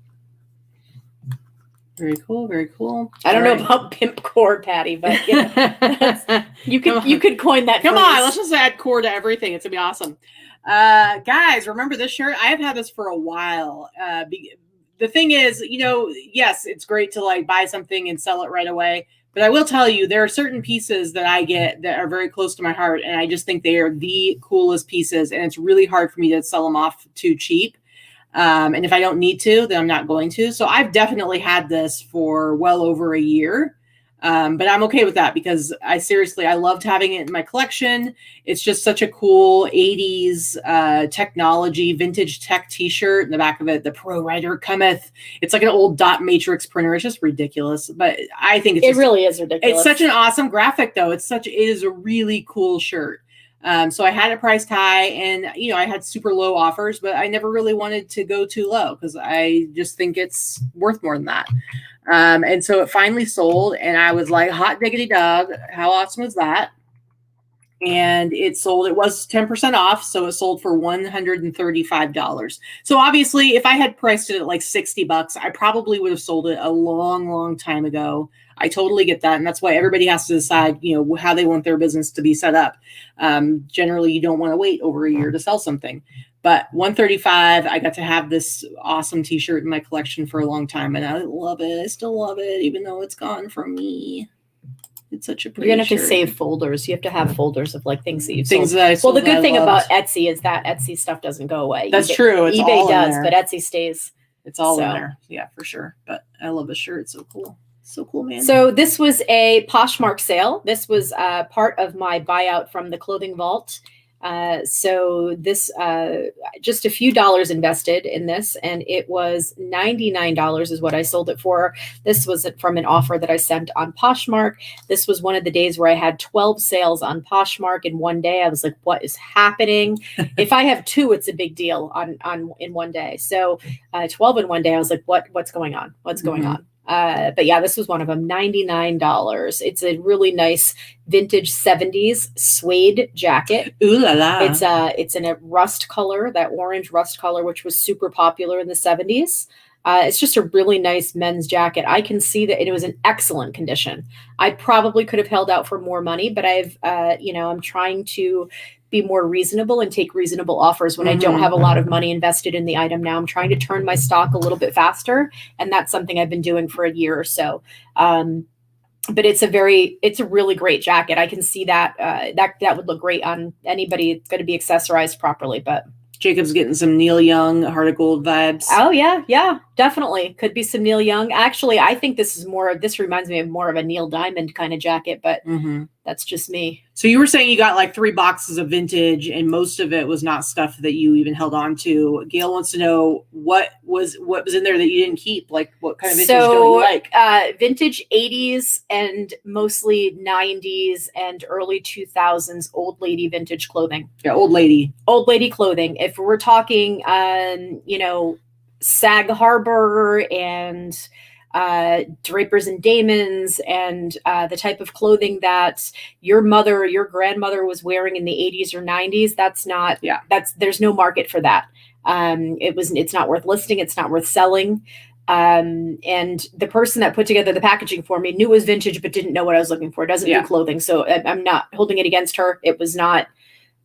Very cool. Very cool. I don't know about pimp core, Patty, but you could coin that. Come on, let's just add core to everything. It's gonna be awesome. Guys, remember this shirt? I have had this for a while. The thing is, yes, it's great to like buy something and sell it right away. But I will tell you, there are certain pieces that I get that are very close to my heart, and I just think they are the coolest pieces, and it's really hard for me to sell them off too cheap. And if I don't need to, then I'm not going to. So I've definitely had this for well over a year. But I'm okay with that because I loved having it in my collection. It's just such a cool 80s technology, vintage tech t-shirt. In the back of it, the Pro Writer cometh. It's like an old dot matrix printer. It's just ridiculous. But I think it really is ridiculous. It's such an awesome graphic though. It is a really cool shirt. So I had it priced high, and I had super low offers, but I never really wanted to go too low because I just think it's worth more than that. And so it finally sold, and I was like, hot diggity dog, how awesome was that? And it sold. It was 10% off, so it sold for $135. So obviously, if I had priced it at like $60, I probably would have sold it a long, long time ago. I totally get that. And that's why everybody has to decide, how they want their business to be set up. Generally, you don't want to wait over a year to sell something. But $135, I got to have this awesome t-shirt in my collection for a long time. And I love it. I still love it, even though it's gone from me. It's such a pretty You're going to have shirt. to save folders. You have to have folders of like things that you've sold. That I sold. Well, the good thing about Etsy is that Etsy stuff doesn't go away. That's true. It's eBay does, but Etsy stays. It's all in there. Yeah, for sure. But I love the shirt. It's so cool. So cool, man. So this was a Poshmark sale. This was part of my buyout from the Clothing Vault. So this, just a few dollars invested in this, and it was $99 is what I sold it for. This was from an offer that I sent on Poshmark. This was one of the days where I had 12 sales on Poshmark in one day. I was like, what is happening? If I have two, it's a big deal in one day. So 12 in one day, I was like, what's going on? What's going on? But yeah, this was one of them, $99. It's a really nice vintage 70s suede jacket. Ooh la la. It's in a rust color, that orange rust color, which was super popular in the 70s. It's just a really nice men's jacket. I can see that it was in excellent condition. I probably could have held out for more money, but I'm trying to be more reasonable and take reasonable offers when I don't have a lot of money invested in the item. Now I'm trying to turn my stock a little bit faster, and that's something I've been doing for a year or so. But it's a really great jacket. I can see that that would look great on anybody. It's going to be accessorized properly, but Jacob's getting some Neil Young, Heart of Gold vibes. Oh yeah, definitely could be some Neil Young. Actually, I think this reminds me of more of a Neil Diamond kind of jacket, but that's just me. So you were saying you got like 3 boxes of vintage, and most of it was not stuff that you even held on to. Gail wants to know what was in there that you didn't keep. Like, what kind of vintage don't you like? Vintage 80s and mostly 90s and early 2000s old lady vintage clothing. Yeah, old lady clothing. If we're talking, Sag Harbor and Drapers and Damons and the type of clothing that your grandmother was wearing in the 80s or 90s, there's no market for that. It's not worth listing. It's not worth selling. And the person that put together the packaging for me knew it was vintage, but didn't know what I was looking for. It doesn't do clothing. So I'm not holding it against her. It was not,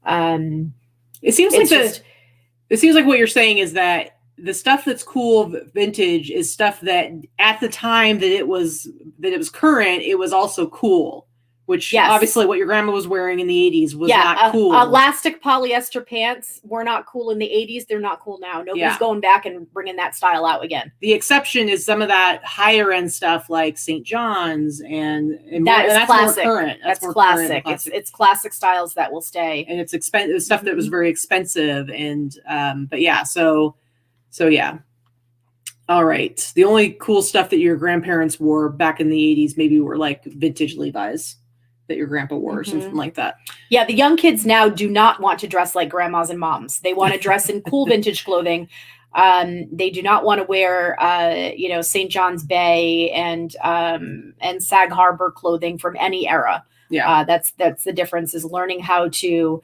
it seems like what you're saying is that the stuff that's cool vintage is stuff that at the time that it was current, it was also cool, which obviously what your grandma was wearing in the 80s was not cool. Elastic polyester pants were not cool in the 80s. They're not cool now. Nobody's going back and bringing that style out again. The exception is some of that higher end stuff like St. John's and that's classic. More current. That's classic. It's classic styles that will stay. And it's expensive stuff that was very expensive. And So yeah. All right. The only cool stuff that your grandparents wore back in the 80s maybe were like vintage Levi's that your grandpa wore or something like that. Yeah, the young kids now do not want to dress like grandmas and moms. They want to dress in cool vintage clothing. They do not want to wear St. John's Bay and Sag Harbor clothing from any era. Yeah. That's the difference, is learning how to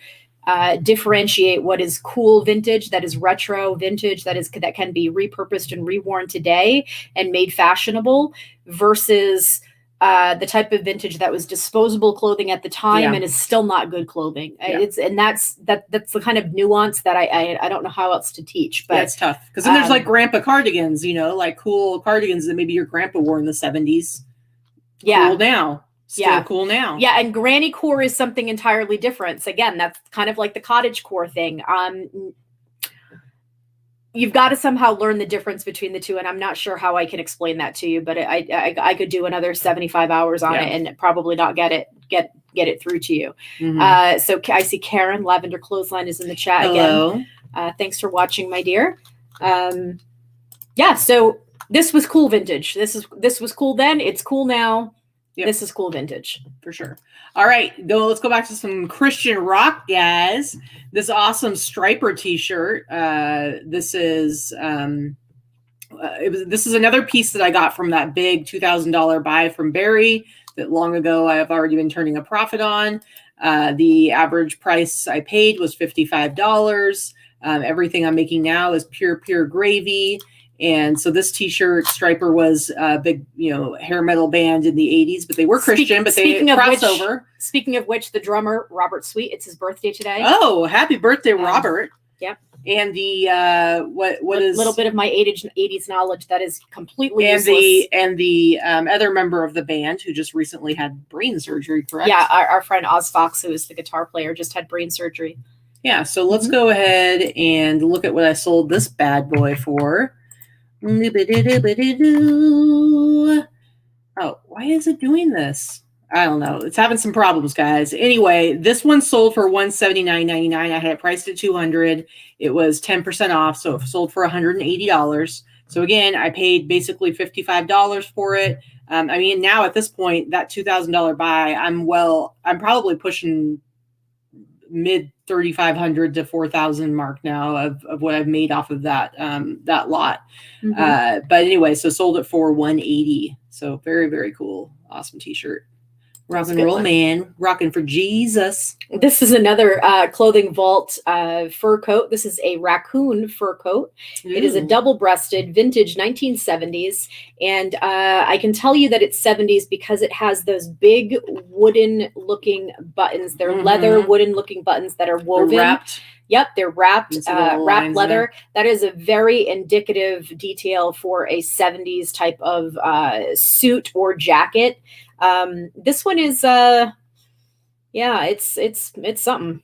differentiate what is cool vintage, that is retro vintage, that can be repurposed and reworn today and made fashionable, versus the type of vintage that was disposable clothing at the time and is still not good clothing. That's the kind of nuance that I don't know how else to teach. But it's tough because then there's like grandpa cardigans, like cool cardigans that maybe your grandpa wore in the 70s. Yeah, cool now. Still cool now. Yeah, and granny core is something entirely different. So again, that's kind of like the cottage core thing. You've got to somehow learn the difference between the two, and I'm not sure how I can explain that to you. But I could do another 75 hours on it and probably not get it through to you. So I see Karen Lavender Clothesline is in the chat. Hello. Again. Thanks for watching, my dear. So this was cool vintage. This was cool then. It's cool now. Yep. This is cool vintage for sure. All right, let's go back to some Christian rock, guys. This awesome striper T-shirt. This is another piece that I got from that big $2,000 buy from Barry that long ago I have already been turning a profit on. The average price I paid was $55. Everything I'm making now is pure gravy. And so this T-shirt striper was a big, hair metal band in the 80s, but they were Christian, but they crossed over. Speaking of which, the drummer, Robert Sweet, it's his birthday today. Oh, happy birthday, Robert. Yep. And the, what is... A little bit of my 80s knowledge that is completely and useless. The other member of the band who just recently had brain surgery, correct? Yeah, our friend Oz Fox, who is the guitar player, just had brain surgery. Yeah, so let's go ahead and look at what I sold this bad boy for. Oh, why is it doing this? I don't know. It's having some problems, guys. Anyway, this one sold for $179.99. I had it priced at $200. It was 10% off, so it sold for $180. So again, I paid basically $55 for it. Now at this point, that $2,000 buy, I'm probably pushing mid 3,500 to 4,000 mark now of what I've made off of that lot. But anyway, so sold it for $180. So very, very cool. Awesome T-shirt. Rock and roll, man. Rocking for Jesus. This is another clothing vault fur coat. This is a raccoon fur coat. Ooh. It is a double-breasted vintage 1970s. And I can tell you that it's 70s because it has those big wooden-looking buttons. They're leather wooden-looking buttons that are woven. They're wrapped. Yep, they're wrapped leather. There. That is a very indicative detail for a 70s type of suit or jacket. This one is it's something.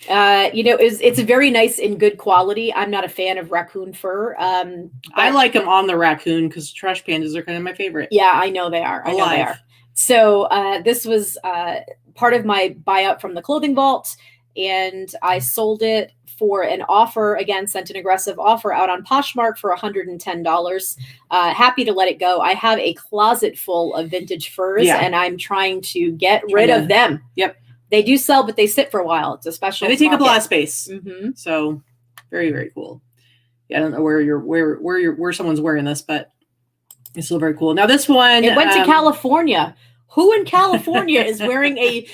It's very nice in good quality. I'm not a fan of raccoon fur. I like them on the raccoon because trash pandas are kind of my favorite. Yeah, I know they are. I know they are. So this was part of my buyout from the clothing vault, and I sold it for an offer. Again, sent an aggressive offer out on Poshmark for $110. Happy to let it go. I have a closet full of vintage furs, and I'm trying to get rid of them. Yep. They do sell, but they sit for a while. It's a special. And they take up a lot of space. Mm-hmm. So very, very cool. Yeah, I don't know where someone's wearing this, but it's still very cool. Now this one, it went to California. Who in California is wearing a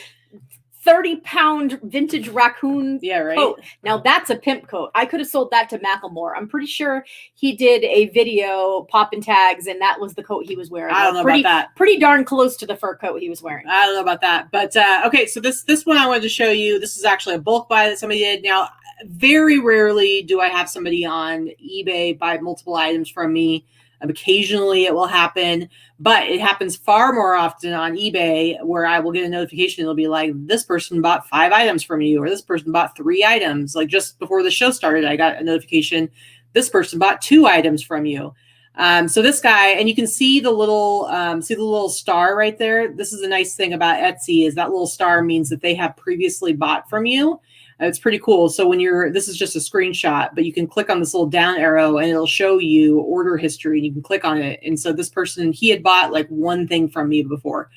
30-pound vintage raccoon coat? Now that's a pimp coat. I could have sold that to Macklemore. I'm pretty sure he did a video popping tags, and that was the coat he was wearing. I don't know about that. Pretty darn close to the fur coat he was wearing. I don't know about that, but okay. So this one I wanted to show you. This is actually a bulk buy that somebody did. Now, very rarely do I have somebody on eBay buy multiple items from me. Occasionally it will happen, but it happens far more often on eBay where I will get a notification. It'll be like, this person bought 5 items from you, or this person bought 3 items. Like just before the show started, I got a notification. This person bought 2 items from you. So this guy, and you can see the little star right there. This is a nice thing about Etsy is that little star means that they have previously bought from you. It's pretty cool. So when this is just a screenshot, but you can click on this little down arrow and it'll show you order history, and you can click on it. And so this person, he had bought like one thing from me before.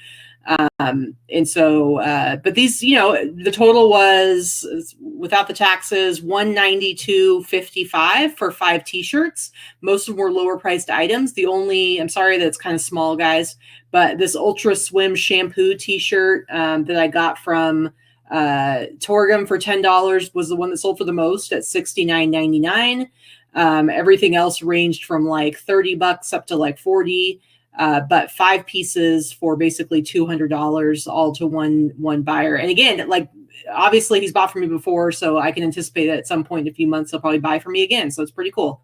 And so, but these, the total was without the taxes, $192.55 for 5 T-shirts. Most of them were lower priced items. I'm sorry that it's kind of small, guys, but this Ultra Swim shampoo T-shirt, that I got from Torgum for $10 was the one that sold for the most at $69.99. Everything else ranged from like $30 up to like $40, but 5 pieces for basically $200 all to one buyer. And again, like obviously he's bought from me before, so I can anticipate that at some point in a few months he'll probably buy from me again. So it's pretty cool.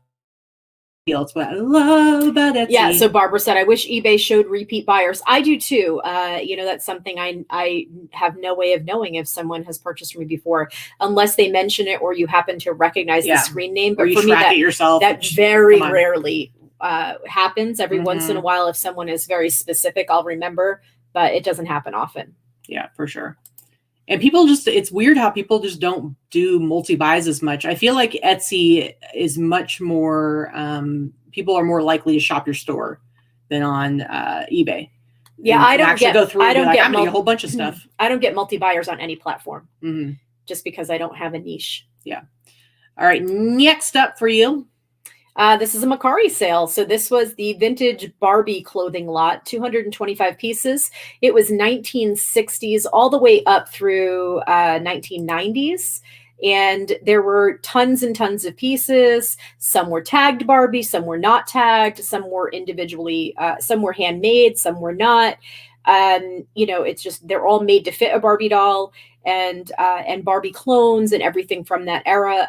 It's what I love about Etsy. Yeah, so Barbara said, I wish eBay showed repeat buyers. I do too. That's something I have no way of knowing if someone has purchased from me before, unless they mention it or you happen to recognize the screen name. But or you track it yourself. That very rarely happens. Every once in a while, if someone is very specific, I'll remember, but it doesn't happen often. Yeah, for sure. And people it's weird how people just don't do multi-buys as much. I feel like Etsy is much more, people are more likely to shop your store than on eBay. Yeah, I don't get I'm getting a whole bunch of stuff. I don't get multi-buyers on any platform just because I don't have a niche. Yeah. All right. Next up for you. This is a Macari sale. So this was the vintage Barbie clothing lot, 225 pieces. It was 1960s all the way up through 1990s. And there were tons and tons of pieces. Some were tagged Barbie, some were not tagged, some were individually, some were handmade, some were not. It's just, they're all made to fit a Barbie doll and Barbie clones and everything from that era.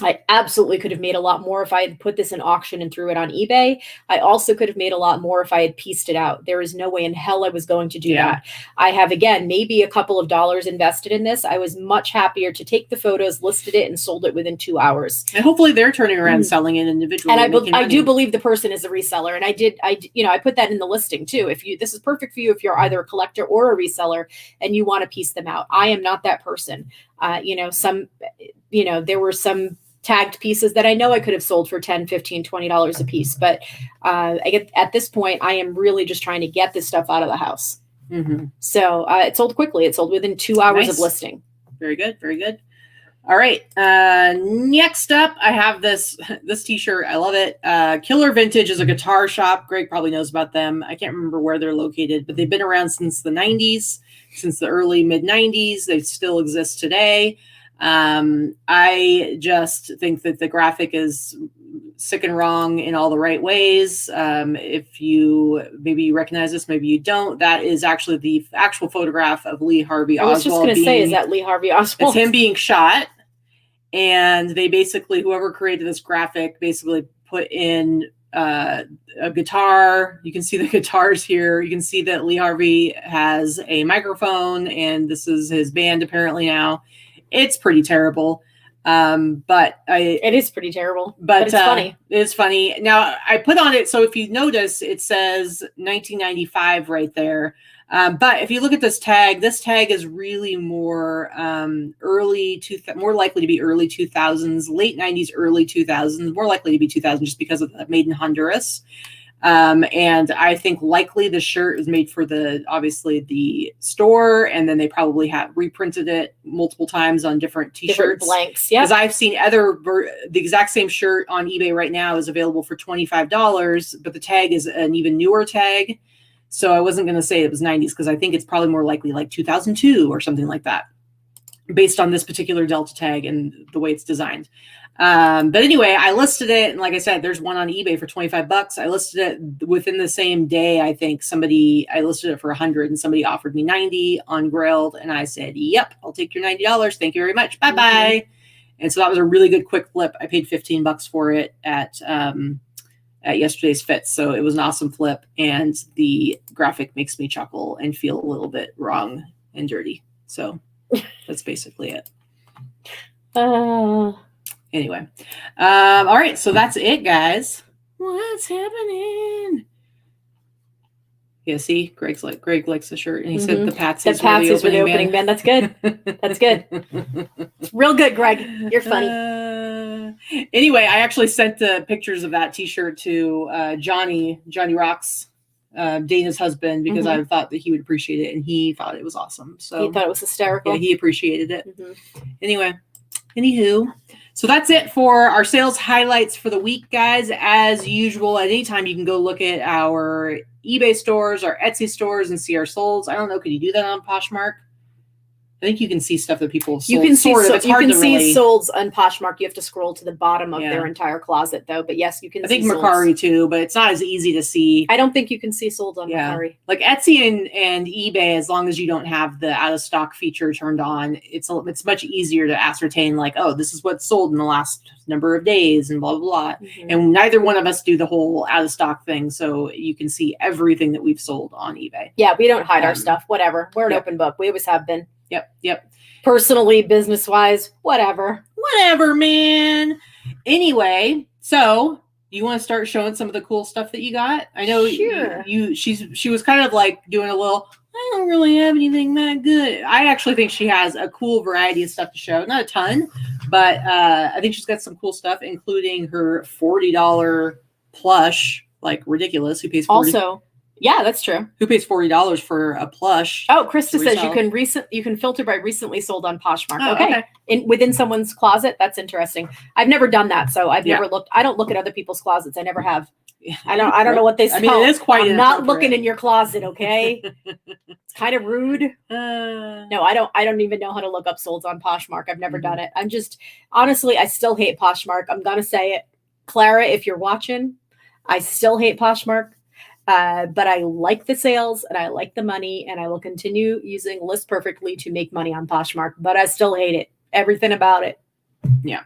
I absolutely could have made a lot more if I had put this in auction and threw it on eBay. I also could have made a lot more if I had pieced it out. There is no way in hell I was going to do that. I have, again, maybe a couple of dollars invested in this. I was much happier to take the photos, listed it, and sold it within 2 hours. And hopefully they're turning around selling it individually. And I do believe the person is a reseller. And I put that in the listing too. This is perfect for you if you're either a collector or a reseller and you want to piece them out. I am not that person. There were some tagged pieces that I know I could have sold for $10, $15, $20 a piece. But at this point, I am really just trying to get this stuff out of the house. So it sold quickly. It sold within 2 hours of listing. Very good. Very good. All right. Next up, I have this T-shirt. I love it. Killer Vintage is a guitar shop. Greg probably knows about them. I can't remember where they're located, but they've been around since the 90s, since the early mid 90s. They still exist today. I just think that the graphic is sick and wrong in all the right ways. If maybe you recognize this, maybe you don't. That is actually the actual photograph of Lee Harvey Oswald. I was just going to say, is that Lee Harvey Oswald? It's him being shot. And they basically, whoever created this graphic basically put in a guitar. You can see the guitars here. You can see that Lee Harvey has a microphone, and this is his band apparently now. It's pretty terrible. It is pretty terrible, but it's funny. It's funny. Now I put on it. So if you notice, it says 1995 right there. But if you look at this tag is really more more likely to be early 2000s, late 90s, early 2000s, more likely to be 2000 just because of the made in Honduras. And I think likely the shirt is made for obviously the store, and then they probably have reprinted it multiple times on different T-shirts. Different blanks, yeah. Because I've seen the exact same shirt on eBay right now is available for $25, but the tag is an even newer tag. So I wasn't going to say it was 90s because I think it's probably more likely like 2002 or something like that, based on this particular Delta tag and the way it's designed. But anyway, I listed it, and like I said, there's one on eBay for $25. I listed it within the same day. I think I listed it for $100, and somebody offered me $90 on Grailed, and I said, "Yep, I'll take your $90. Thank you very much. Bye bye." And so that was a really good quick flip. I paid $15 for it at yesterday's Fits, so it was an awesome flip, and the graphic makes me chuckle and feel a little bit wrong and dirty. So that's basically it. Anyway, all right, so that's it, guys. What's happening? Yeah, see, Greg likes the shirt, and he said the Patsies were the opening band. That's good. That's good. It's real good, Greg. You're funny. Anyway, I actually sent the pictures of that T-shirt to Johnny Rocks, Dana's husband, because I thought that he would appreciate it, and he thought it was awesome. So he thought it was hysterical. Yeah, he appreciated it. Anyway, anywho. So that's it for our sales highlights for the week, guys. As usual, at any time you can go look at our eBay stores, our Etsy stores, and see our solds. I don't know, could you do that on Poshmark? I think you can see stuff that people have sold. You can see It's hard to really... solds on Poshmark. You have to scroll to the bottom of their entire closet, though. But yes, you can. I think Mercari too, but it's not as easy to see. I don't think you can see solds on Mercari. Like Etsy and eBay, as long as you don't have the out of stock feature turned on, it's much easier to ascertain. Like, oh, this is what's sold in the last number of days, and blah blah blah. And neither one of us do the whole out of stock thing, so you can see everything that we've sold on eBay. Yeah, we don't hide our stuff. Whatever, we're an open book. We always have been. Yep. Personally, business-wise, whatever, man. Anyway, so you want to start showing some of the cool stuff that you got? I know she was kind of like doing a little, I don't really have anything that good. I actually think she has a cool variety of stuff to show. Not a ton, but I think she's got some cool stuff, including her $40 plush, like ridiculous. Who pays $40? Also, yeah, that's true. Who pays $40 for a plush? Oh, Krista says you can filter by recently sold on Poshmark. Oh, okay. Within someone's closet. That's interesting. I've never done that, so I've never looked. I don't look at other people's clovets. I never have. I don't know what they sell. I mean, it is quite. I'm not looking in your closet, okay? It's kind of rude. No, I don't even know how to look up solds on Poshmark. I've never done it. I'm just honestly, I still hate Poshmark. I'm gonna say it, Clara, if you're watching, I still hate Poshmark. But I like the sales and I like the money, and I will continue using List Perfectly to make money on Poshmark, but I still hate it. Everything about it. Yeah.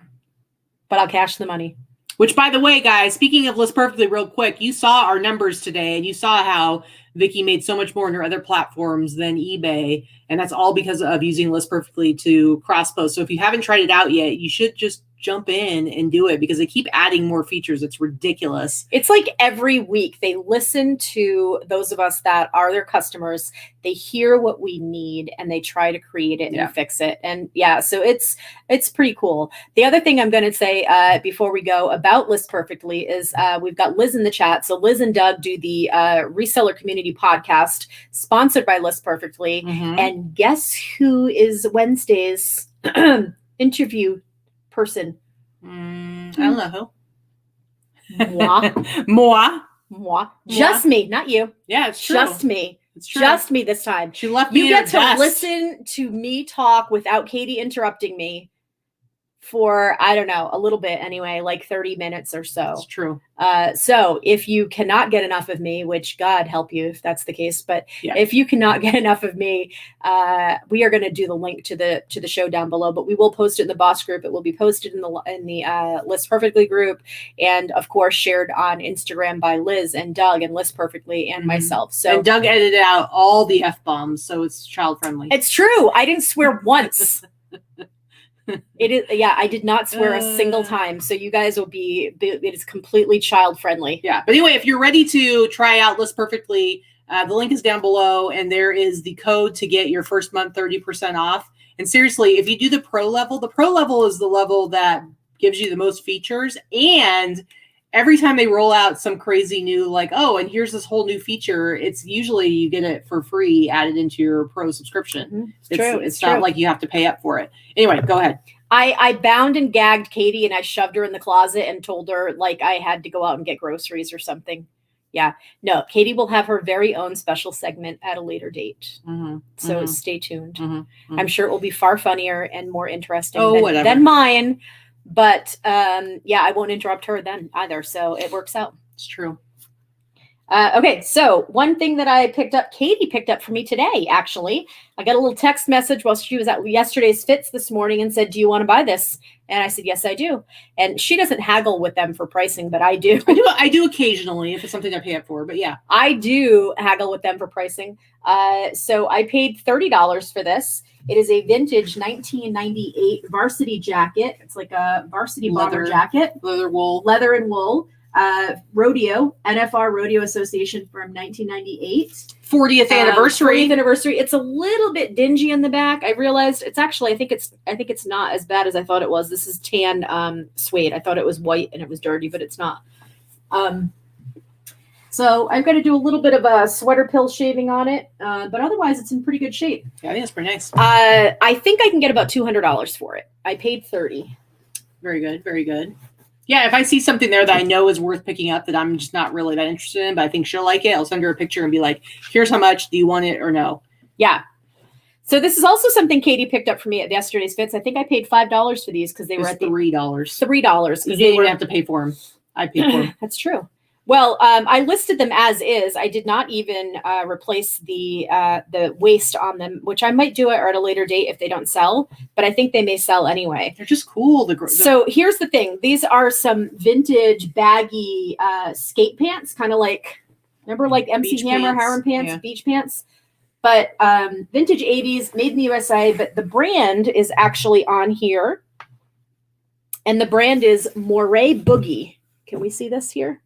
But I'll cash the money. Which, by the way, guys, speaking of List Perfectly real quick, you saw our numbers today, and you saw how Vikki made so much more on her other platforms than eBay. And that's all because of using List Perfectly to cross-post. So if you haven't tried it out yet, you should just jump in and do it, because they keep adding more features. It's ridiculous. It's like every week they listen to those of us that are their customers. They hear what we need and they try to create it and fix it. And so it's pretty cool. The other thing I'm going to say before we go about List Perfectly is we've got Liz in the chat. So Liz and Doug do the Reseller Community Podcast sponsored by List Perfectly. And guess who is Wednesday's interview person? I don't know who. Moi. Just me, not you. Yeah, it's true. Just me. It's true. Just me this time. She left me. You get to listen to me talk without Katy interrupting me for, I don't know, a little bit anyway, like 30 minutes or so. It's true. So if you cannot get enough of me, which God help you if that's the case, but if you cannot get enough of me, we are going to do the link to the show down below, but we will post it in the boss group. It will be posted in the List Perfectly group, and of course shared on Instagram by Liz and Doug and List Perfectly and myself. So and Doug edited out all the F-bombs, so it's child friendly. It's true. I didn't swear once. It is, yeah, I did not swear a single time. So you guys will it is completely child friendly. Yeah. But anyway, if you're ready to try out List Perfectly, the link is down below, and there is the code to get your first month 30% off. And seriously, if you do the pro level is the level that gives you the most features. And every time they roll out some crazy new, like, oh, and here's this whole new feature, it's usually you get it for free added into your pro subscription. Mm-hmm. It's not like you have to pay up for it. Anyway, go ahead. I bound and gagged Katy, and I shoved her in the closet and told her like I had to go out and get groceries or something. Yeah. No, Katy will have her very own special segment at a later date. Mm-hmm. So stay tuned. Mm-hmm. Mm-hmm. I'm sure it will be far funnier and more interesting than mine. But yeah, I won't interrupt her then either. So it works out. It's true. Okay, so one thing that I picked up, Katy picked up for me today, actually. I got a little text message while she was at yesterday's Fits this morning and said, do you want to buy this? And I said, yes, I do. And she doesn't haggle with them for pricing, but I do. I do occasionally if it's something I pay up for, but yeah. I do haggle with them for pricing. So I paid $30 for this. It is a vintage 1998 varsity jacket. It's like a varsity bomber jacket. Leather and wool. Rodeo, NFR Rodeo Association from 1998. 40th anniversary. 40th anniversary. It's a little bit dingy in the back. I realized it's actually, I think it's not as bad as I thought it was. This is tan suede. I thought it was white and it was dirty, but it's not. So I've got to do a little bit of a sweater pill shaving on it, but otherwise it's in pretty good shape. Yeah, I think it's pretty nice. I think I can get about $200 for it. I paid $30. Very good. Very good. Yeah, if I see something there that I know is worth picking up that I'm just not really that interested in, but I think she'll like it, I'll send her a picture and be like, here's how much. Do you want it or no? Yeah. So this is also something Katy picked up for me at yesterday's Fits. I think I paid $5 for these because they were at $3. $3. You didn't even have to pay for them. I paid for them. That's true. Well, I listed them as is. I did not even replace the waist on them, which I might do it at a later date if they don't sell. But I think they may sell anyway. They're just cool. So here's the thing: these are some vintage baggy skate pants, kind of like remember like MC Hammer Harem pants, yeah. Beach pants. But vintage 80s, made in the USA. But the brand is actually on here, and the brand is Moray Boogie. Can we see this here?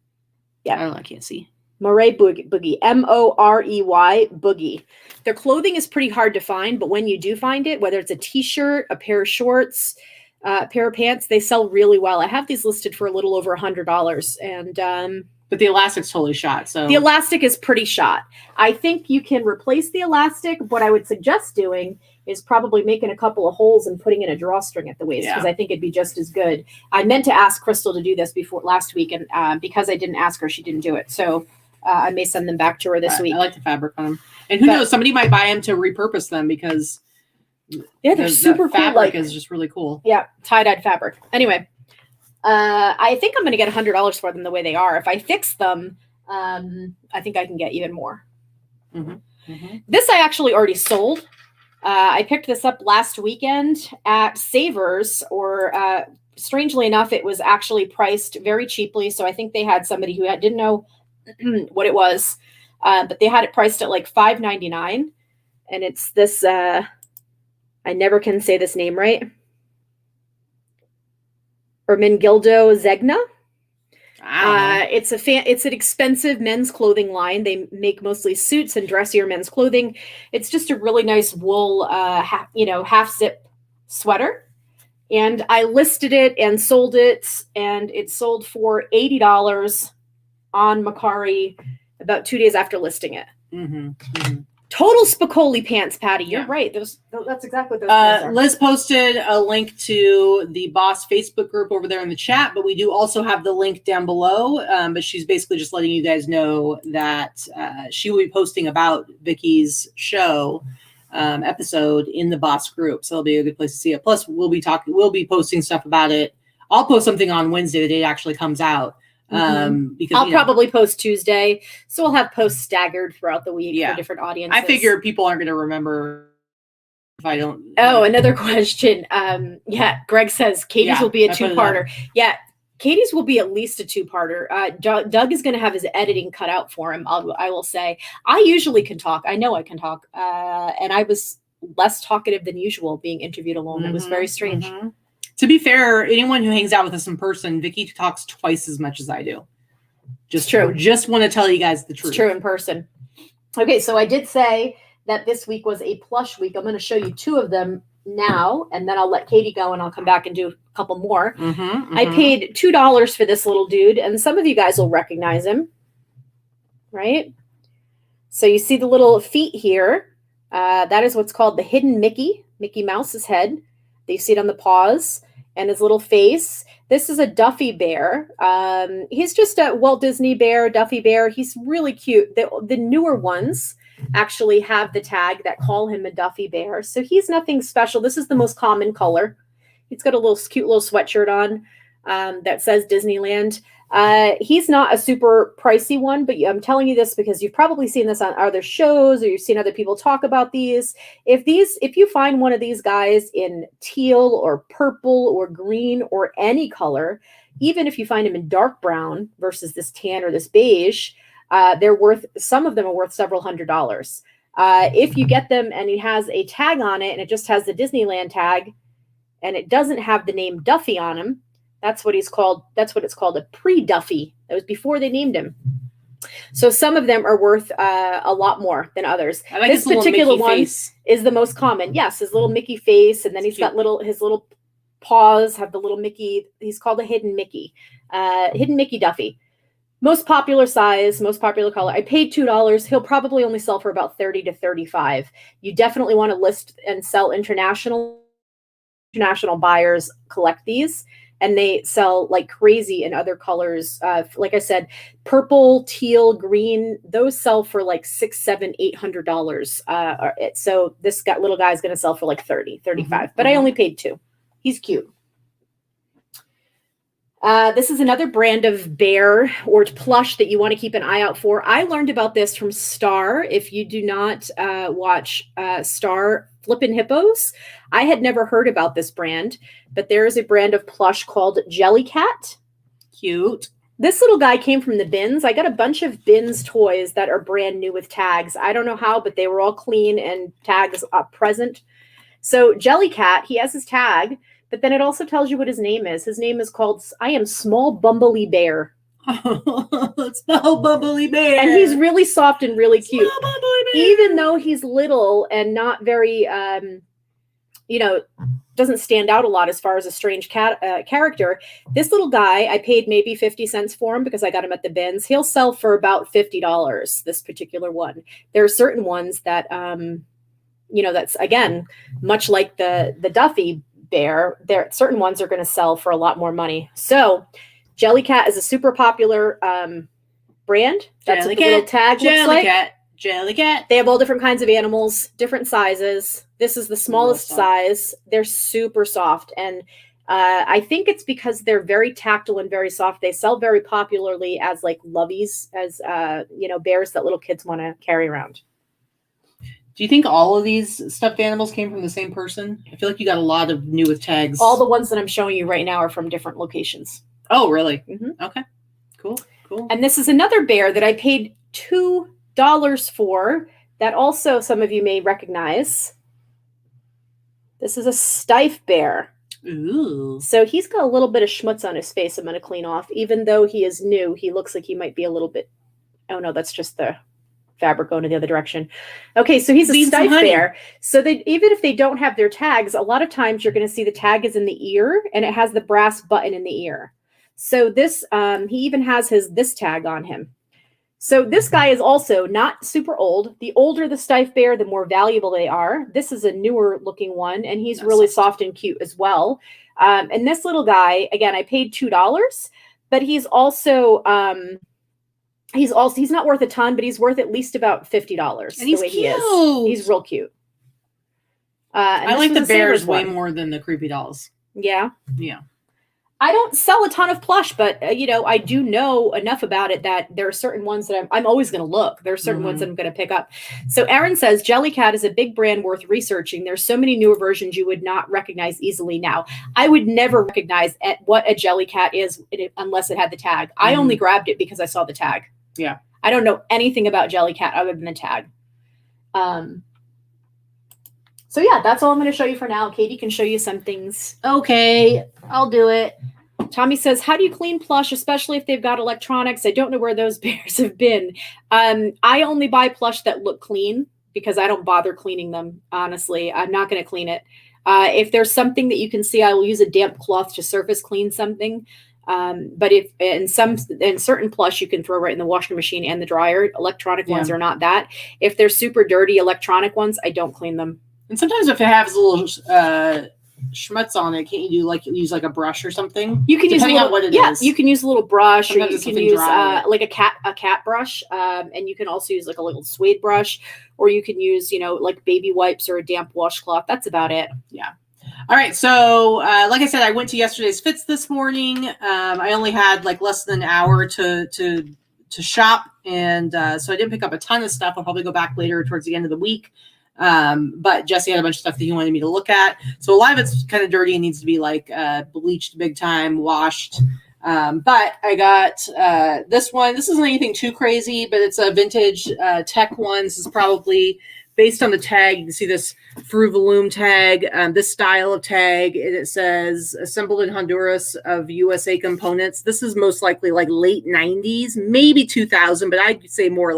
Yeah, I don't know. I can't see. Moray Boogie, M-O-R-E-Y Boogie. Their clothing is pretty hard to find, but when you do find it, whether it's a T-shirt, a pair of shorts, a pair of pants, they sell really well. I have these listed for a little over $100, and but the elastic's totally shot. So the elastic is pretty shot. I think you can replace the elastic. What I would suggest doing is probably making a couple of holes and putting in a drawstring at the waist, because I think it'd be just as good. I meant to ask Crystal to do this last week, and because I didn't ask her, she didn't do it. So I may send them back to her this week. I like the fabric on them. And who knows, somebody might buy them to repurpose them because they're super cool. Fabric is just really cool. Yeah, tie-dyed fabric. Anyway, I think I'm going to get $100 for them the way they are. If I fix them, I think I can get even more. Mm-hmm. Mm-hmm. This I actually already sold. I picked this up last weekend at Savers, or strangely enough, it was actually priced very cheaply. So I think they had somebody who didn't know what it was, but they had it priced at like $5.99. And it's this, I never can say this name right. Ermengildo Zegna. It's an expensive men's clothing line. They make mostly suits and dressier men's clothing. It's just a really nice wool, half zip sweater. And I listed it and sold it, and it sold for $80 on Mercari about 2 days after listing it. Mm-hmm. Mm-hmm. Total Spicoli pants, Patty. You're right. That's exactly what those pants are. Liz posted a link to the Boss Facebook group over there in the chat, but we do also have the link down below. But she's basically just letting you guys know that she will be posting about Vikki's show episode in the Boss group. So it'll be a good place to see it. Plus, we'll be posting stuff about it. I'll post something on Wednesday, the day it actually comes out. Because I'll probably post Tuesday, so we'll have posts staggered throughout the week for different audiences. I figure people aren't going to remember if I don't. Oh, another question. Greg says Katie's will be a two-parter. Yeah, Katie's will be at least a two-parter. Doug is going to have his editing cut out for him. I will say I usually can talk. I know I can talk, and I was less talkative than usual being interviewed alone. It was very strange. To be fair, anyone who hangs out with us in person, Vikki talks twice as much as I do. Just true. Just want to tell you guys the truth. It's true in person. Okay, so I did say that this week was a plush week. I'm going to show you 2 of them now, and then I'll let Katy go, and I'll come back and do a couple more. I paid $2 for this little dude, and some of you guys will recognize him, right? So you see the little feet here. That is what's called the hidden Mickey Mouse's head. You see it on the paws and his little face. This is a Duffy Bear. He's just a Walt Disney bear, Duffy Bear. He's really cute. The newer ones actually have the tag that call him a Duffy Bear. So he's nothing special. This is the most common color. He's got a little cute little sweatshirt on that says Disneyland. He's not a super pricey one, but I'm telling you this because you've probably seen this on other shows or you've seen other people talk about these. If you find one of these guys in teal or purple or green or any color, even if you find him in dark brown versus this tan or this beige, some of them are worth several $100s. If you get them and it has a tag on it and it just has the Disneyland tag and it doesn't have the name Duffy on him, that's what it's called, a pre-Duffy. That was before they named him. So some of them are worth a lot more than others. I like this particular one face. Is the most common. Yes, his little Mickey face, and then he's got his little paws have the little Mickey. He's called a hidden Mickey Duffy. Most popular size, most popular color. I paid $2. He'll probably only sell for about $30 to $35. You definitely want to list and sell international buyers collect these. And they sell like crazy in other colors. Like I said, purple, teal, green, those sell for like $600, $700, $800. So this little guy is going to sell for like $30, $35. But I only paid $2. He's cute. This is another brand of bear or plush that you want to keep an eye out for. I learned about this from Star. If you do not watch Star Flippin' Hippos, I had never heard about this brand, but there is a brand of plush called Jellycat. Cute. This little guy came from the bins. I got a bunch of bins toys that are brand new with tags. I don't know how, but they were all clean and tags present. So Jellycat, he has his tag, but then it also tells you what his name is. His name is called I Am Small Bumbly Bear. Small bubbly bear. And he's really soft and really cute. Small bubbly bear. Even though he's little and not very, doesn't stand out a lot as far as a strange character, this little guy, I paid maybe 50 cents for him because I got him at the bins. He'll sell for about $50, this particular one. There are certain ones that, that's, again, much like the Duffy Bear, certain ones are going to sell for a lot more money. So Jellycat is a super popular brand. That's what the little tag looks like. Jellycat. They have all different kinds of animals, different sizes. This is the smallest size. They're super soft. And I think it's because they're very tactile and very soft. They sell very popularly as like loveys, as, bears that little kids want to carry around. Do you think all of these stuffed animals came from the same person? I feel like you got a lot of new with tags. All the ones that I'm showing you right now are from different locations. Oh, really? Okay. Cool. And this is another bear that I paid $2 for that also some of you may recognize. This is a Stiff Bear. Ooh. So he's got a little bit of schmutz on his face I'm going to clean off. Even though he is new, he looks like he might be a little bit... Oh, no, that's just the fabric going in the other direction. Okay, so he's a Stiff Bear. So even if they don't have their tags, a lot of times you're going to see the tag is in the ear and it has the brass button in the ear. So this, he even has this tag on him. So this guy is also not super old. The older the Stiff Bear, the more valuable they are. This is a newer looking one, and he's really soft and cute as well. And this little guy, again, I paid $2, but he's also he's not worth a ton, but he's worth at least about $50. And he's the way cute. He is. He's real cute. I like the bears way more than the creepy dolls. Yeah. Yeah. I don't sell a ton of plush, but I do know enough about it that there are certain ones that I'm always going to look. There are certain ones that I'm going to pick up. So Aaron says Jellycat is a big brand worth researching. There's so many newer versions you would not recognize easily now. I would never recognize what a Jellycat is unless it had the tag. I only grabbed it because I saw the tag. Yeah. I don't know anything about Jellycat other than the tag. So yeah, that's all I'm going to show you for now. Katie can show you some things. Okay, I'll do it. Tommy says, how do you clean plush, especially if they've got electronics? I don't know where those bears have been. I only buy plush that look clean because I don't bother cleaning them, honestly. I'm not going to clean it. If there's something that you can see, I will use a damp cloth to surface clean something. But if in certain plush, you can throw right in the washing machine and the dryer. Electronic ones are not that. If they're super dirty electronic ones, I don't clean them. And sometimes if it has a little schmutz on it, can't you do use a brush or something? You can use what it is. You can use a little brush, Sometimes or you can use like a cat brush, and you can also use like a little suede brush, or you can use like baby wipes or a damp washcloth. That's about it. Yeah. All right. So like I said, I went to yesterday's Fits this morning. I only had less than an hour to shop, and so I didn't pick up a ton of stuff. I'll probably go back later towards the end of the week. But Jesse had a bunch of stuff that he wanted me to look at. So a lot of it's kind of dirty and needs to be bleached big time, washed. But I got this one. This isn't anything too crazy, but it's a vintage tech one. This is probably based on the tag. You can see this Fruvolume tag, this style of tag. It says assembled in Honduras of USA components. This is most likely late 90s, maybe 2000, but I'd say more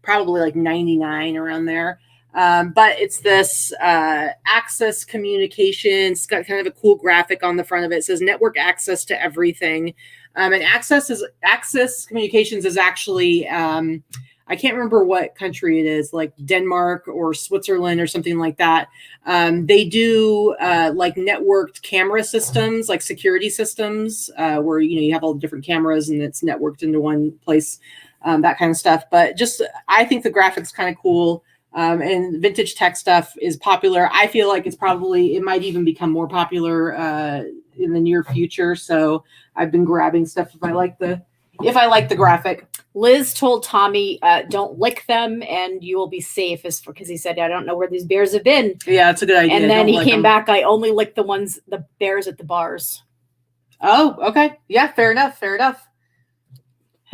probably 99 around there. But it's this access communication. It's got kind of a cool graphic on the front of it. It says network access to everything. And access communications is actually, I can't remember what country it is, like Denmark or Switzerland or something like that. They do networked camera systems, like security systems, where, you have all the different cameras and it's networked into one place, that kind of stuff. But I think the graphics kind of cool. And vintage tech stuff is popular. I feel like it might even become more popular in the near future. So I've been grabbing stuff if I like the graphic. Liz told Tommy, don't lick them and you will be safe, because he said, I don't know where these bears have been. Yeah, it's a good idea. And then he came back, I only lick the bears at the bars. Oh, okay. Yeah, fair enough. There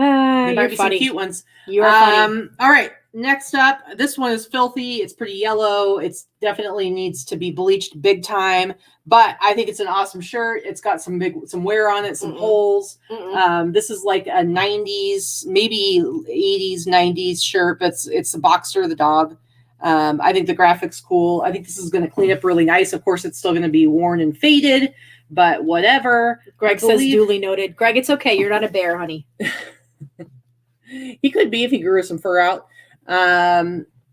might be funny. Some cute ones. You are funny. All right. Next up, this one is filthy. It's pretty yellow. It's definitely needs to be bleached big time, but I think it's an awesome shirt. It's got some wear on it, some holes. This is like a 90s, maybe 80s, 90s shirt, but it's a Boxster, the dog. I think the graphics cool. I think this is going to clean up really nice. Of course, it's still going to be worn and faded, but whatever. Greg says duly noted. Greg, it's okay. You're not a bear, honey. He could be if he grew some fur out.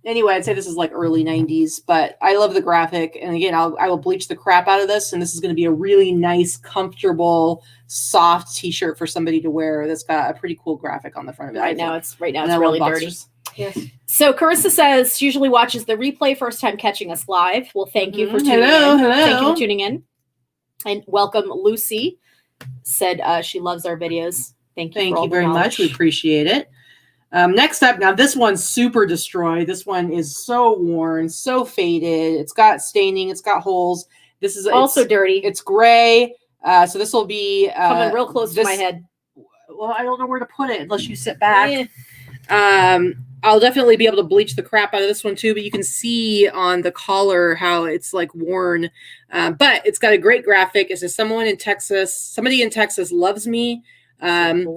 Anyway, I'd say this is early 90s, but I love the graphic. And again, I will bleach the crap out of this. And this is going to be a really nice, comfortable, soft t-shirt for somebody to wear. That's got a pretty cool graphic on the front of it. Right now it's really dirty. Yes. So Carissa says she usually watches the replay first time catching us live. Well, thank you for tuning in. Hello. Thank you for tuning in. And welcome, Lucy. Said she loves our videos. Thank you very much. We appreciate it. Next up, now this one's super destroyed. This one is so worn, so faded. It's got staining. It's got holes. This is also dirty. It's gray. So this will be coming real close to my head. Well, I don't know where to put it unless you sit back. I'll definitely be able to bleach the crap out of this one too, but you can see on the collar how it's worn. But it's got a great graphic. It says somebody in Texas loves me. And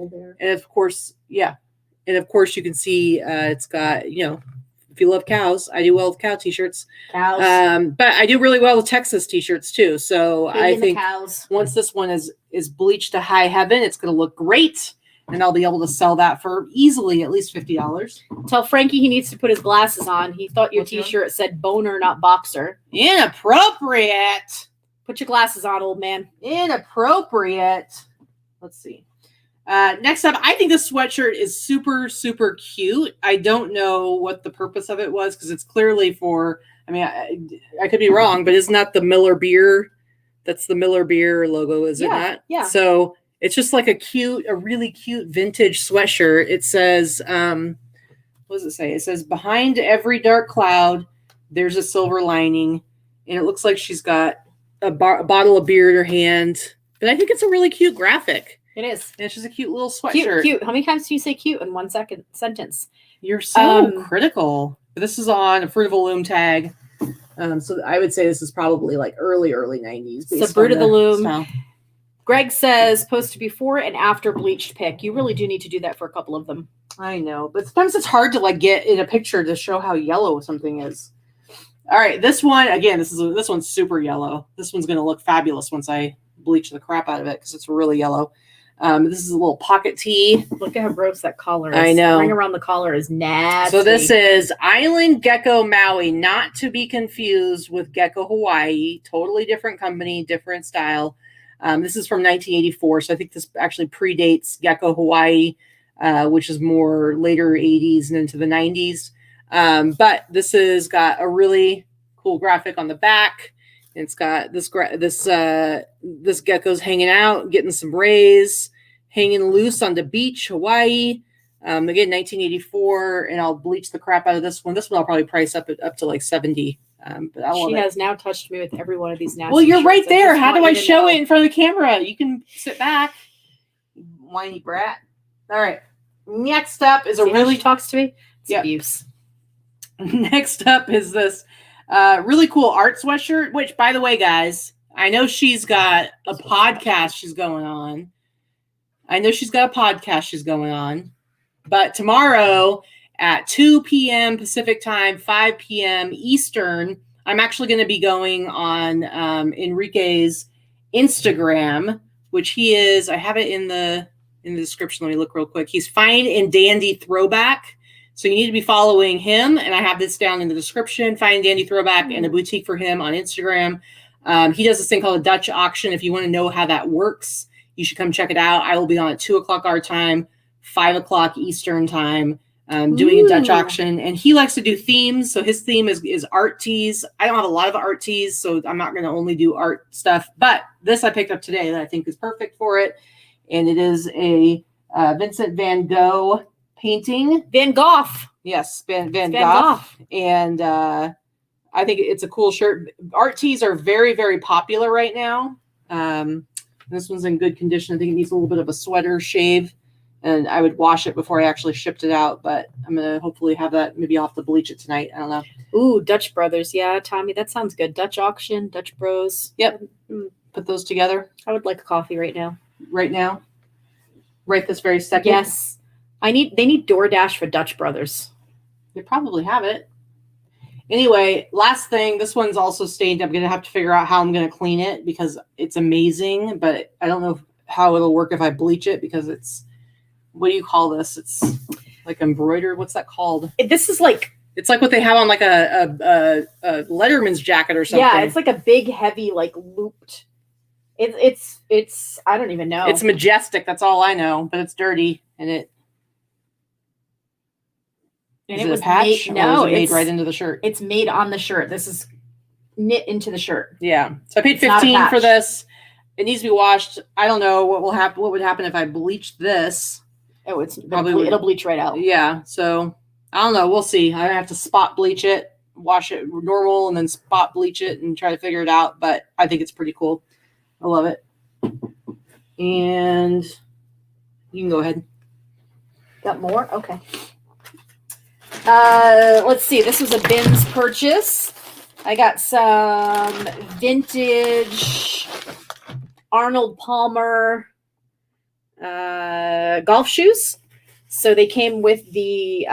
of course, and of course, you can see it's got, if you love cows, I do well with cow t-shirts. Cows. But I do really well with Texas t-shirts too. So I think once this one is bleached to high heaven, it's going to look great. And I'll be able to sell that for easily at least $50. Tell Frankie he needs to put his glasses on. He thought your t-shirt said boner, not boxer. Inappropriate. Put your glasses on, old man. Inappropriate. Let's see. Next up, I think this sweatshirt is super, super cute. I don't know what the purpose of it was because it's clearly for, I could be wrong, but isn't that the Miller Beer? That's the Miller Beer logo, is it not? Yeah. So it's just like a really cute vintage sweatshirt. It says, what does it say? It says, behind every dark cloud, there's a silver lining. And it looks like she's got a bottle of beer in her hand. But I think it's a really cute graphic. It is. And it's just a cute little sweatshirt. Cute. How many times do you say cute in 1 sentence? You're so critical. This is on a Fruit of a Loom tag. So I would say this is probably like early 90s. So Brood of the Loom. Style. Greg says post a before and after bleached pic. You really do need to do that for a couple of them. I know, but sometimes it's hard to like get in a picture to show how yellow something is. All right, this one again. This one's super yellow. This one's gonna look fabulous once I bleach the crap out of it because it's really yellow. This is a little pocket tee. Look at how gross that collar is. I know. The ring around the collar is nasty. So this is Island Gecko Maui, not to be confused with Gecko Hawaii. Totally different company, different style. This is from 1984, so I think this actually predates Gecko Hawaii, which is more later 80s and into the 90s. But this has got a really cool graphic on the back. It's got this gecko's hanging out, getting some rays, hanging loose on the beach, Hawaii. Again, 1984, and I'll bleach the crap out of this one. This one I'll probably price up to like 70. But she has now touched me with every one of these nasty Well, you're shirts. right there. How do I show it in front of the camera? You can sit back, whiny brat. All right. Next up is she talks to me. It's abuse. Next up is this really cool art sweatshirt, which, by the way, guys, I know she's got a podcast she's going on. But tomorrow at 2 p.m. Pacific time, 5 p.m. Eastern, I'm actually going to be going on Enrique's Instagram, which he is, I have it in the description. Let me look real quick. He's Fine and Dandy Throwback. So you need to be following him, and I have this down in the description. Fine Dandy Throwback and a boutique for him on Instagram. He does this thing called a Dutch auction. If you want to know how that works, you should come check it out. I will be on at 2 o'clock our time, 5 o'clock Eastern time, doing a Dutch auction. And he likes to do themes. So his theme is art tees. I don't have a lot of art tees, so I'm not going to only do art stuff. But this I picked up today that I think is perfect for it. And it is a Vincent van Gogh painting. Van Gogh. Yes, Van Gogh. And I think it's a cool shirt. Art tees are very, very popular right now. This one's in good condition. I think it needs a little bit of a sweater shave, and I would wash it before I actually shipped it out, but I'm going to hopefully have that. Maybe I'll have to bleach it tonight. I don't know. Ooh, Dutch Brothers. Yeah, Tommy, that sounds good. Dutch auction, Dutch Bros. Yep. Put those together. I would like a coffee right now. Right now? Right this very second? Yes. They need DoorDash for Dutch Brothers. They probably have it. Anyway, last thing. This one's also stained. I'm going to have to figure out how I'm going to clean it because it's amazing, but I don't know how it'll work if I bleach it because it's, what do you call this? It's like embroidered. What's that called? This is like, it's like what they have on like a Letterman's jacket or something. Yeah, it's like a big, heavy, like looped. It's I don't even know. It's majestic. That's all I know, but it's dirty and it. And is it a patch? No, it's made right into the shirt. It's made on the shirt. This is knit into the shirt. Yeah. So I paid $15 for this. It needs to be washed. I don't know what will happen. What would happen if I bleached this? Oh, it'll bleach right out. Yeah. So I don't know. We'll see. I have to spot bleach it, wash it normal, and then spot bleach it and try to figure it out. But I think it's pretty cool. I love it. And you can go ahead. Got more? Okay. Let's see. This was a bins purchase. I got some vintage Arnold Palmer golf shoes. So they came with the